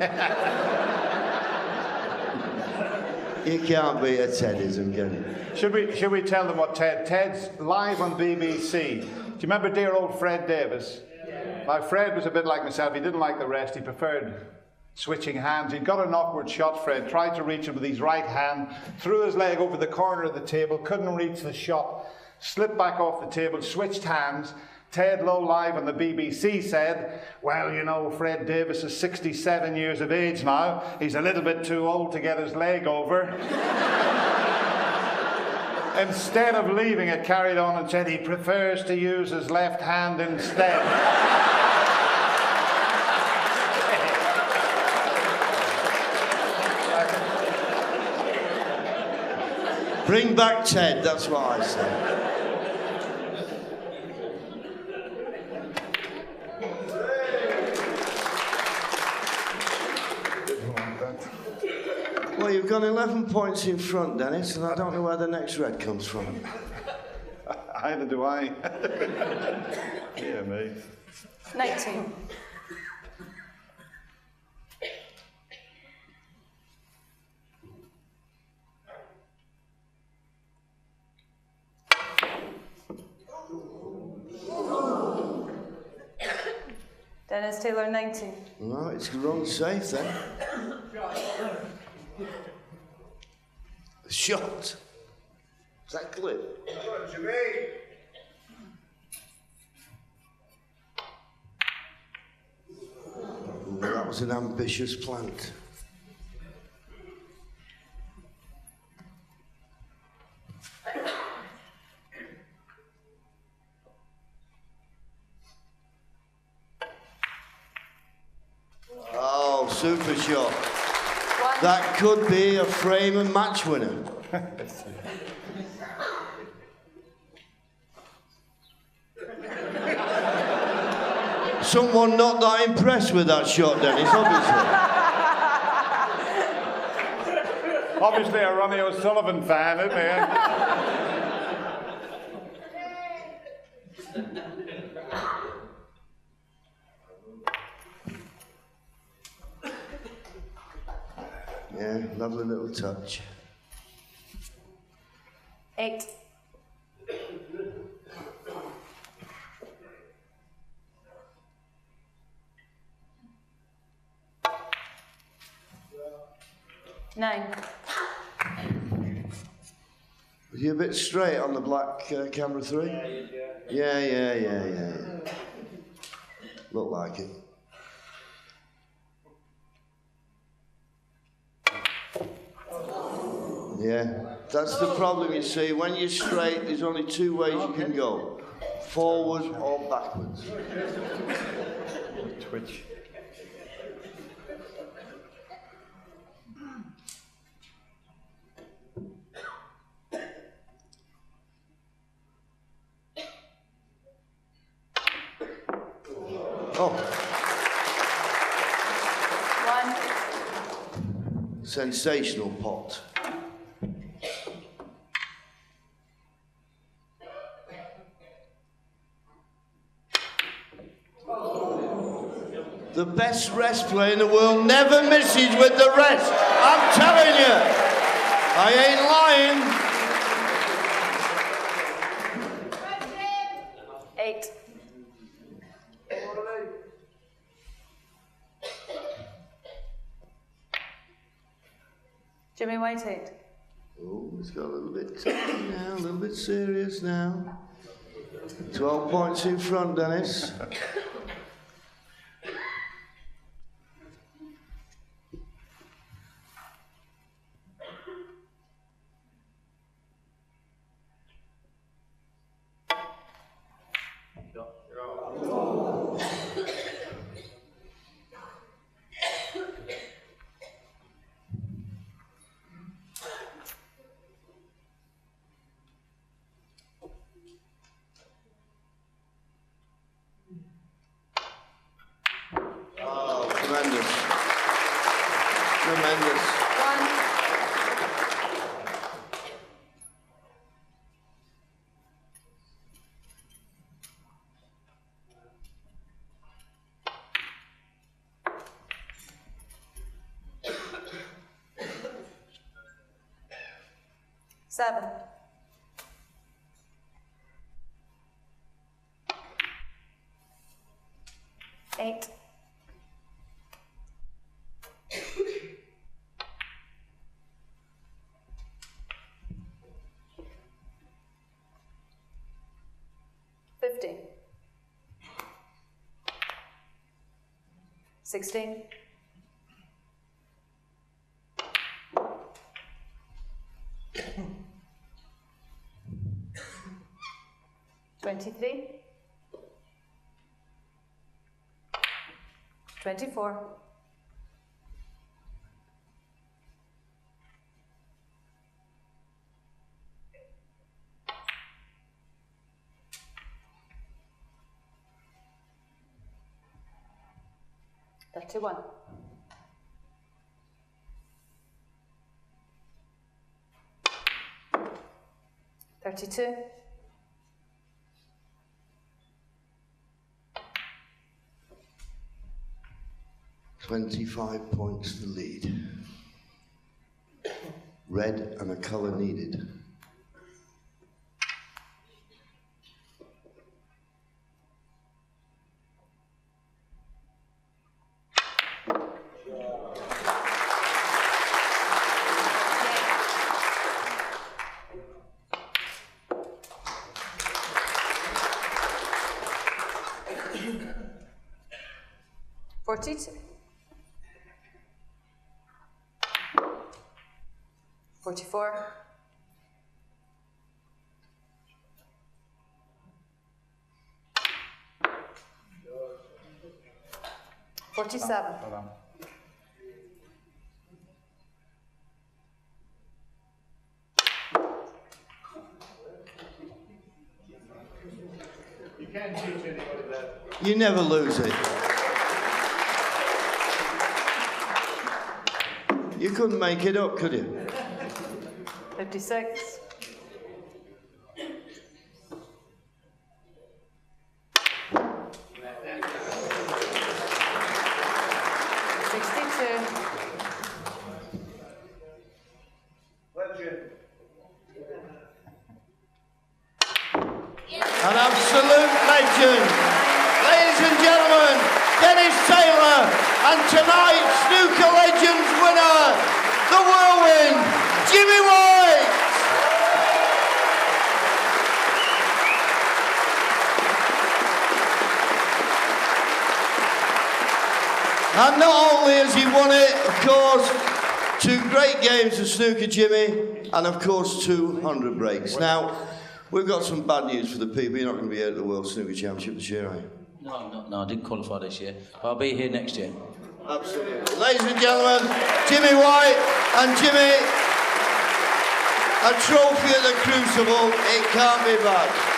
You can't beat a Tedism, can you? Should we tell them what Ted's live on BBC. Do you remember dear old Fred Davis? Now, Fred was a bit like myself. He didn't like the rest. He preferred switching hands. He'd got an awkward shot, Fred. Tried to reach him with his right hand. Threw his leg over the corner of the table. Couldn't reach the shot. Slipped back off the table. Switched hands. Ted Lowe live on the BBC said, well, you know, Fred Davis is 67 years of age now. He's a little bit too old to get his leg over. Instead of leaving it, carried on and said he prefers to use his left hand instead. Bring back Ted, that's what I say. Well, you've got 11 points in front, Dennis, and I don't know where the next red comes from. Either do I. Yeah, me. 19. Dennis Taylor, 19. No, it's run safe then. The shot. Is that clip? Ooh, that was an ambitious plant. Oh, super shot. That could be a frame and match winner. Someone not that impressed with that shot, Dennis, obviously. Obviously a Ronnie O'Sullivan fan, isn't he? Yeah, lovely little touch. 8. Nine. Was you a bit straight on the black camera 3? Yeah. Looked like it. Yeah, that's the problem, you see. When you're straight, there's only 2 ways you can go. Forward or backwards. Twitch. Oh. 1. Sensational pot. The best rest player in the world never misses with the rest. I'm telling you. I ain't lying. 8. Jimmy Whitehead. Oh, it's got a little bit touchy now, a little bit serious now. 12 points in front, Dennis. Tremendous. 7. 8. 15. 16. 23. 24. 31. 32. 25 points to lead. Red and a colour needed. Forty-two. 44. 47. Hold on. You can't teach anybody that. You never lose it. You couldn't make it up, could you? 56. 62. And tonight's Snooker Legends winner, the whirlwind, Jimmy White. And not only has he won it, of course, 2 great games of snooker, Jimmy, and of course 200 breaks. Now, we've got some bad news for the people. You're not going to be here at the World Snooker Championship this year, are you? No, I didn't qualify this year, but I'll be here next year. Absolutely. Ladies and gentlemen, Jimmy White and Jimmy, a trophy at the Crucible. It can't be bad.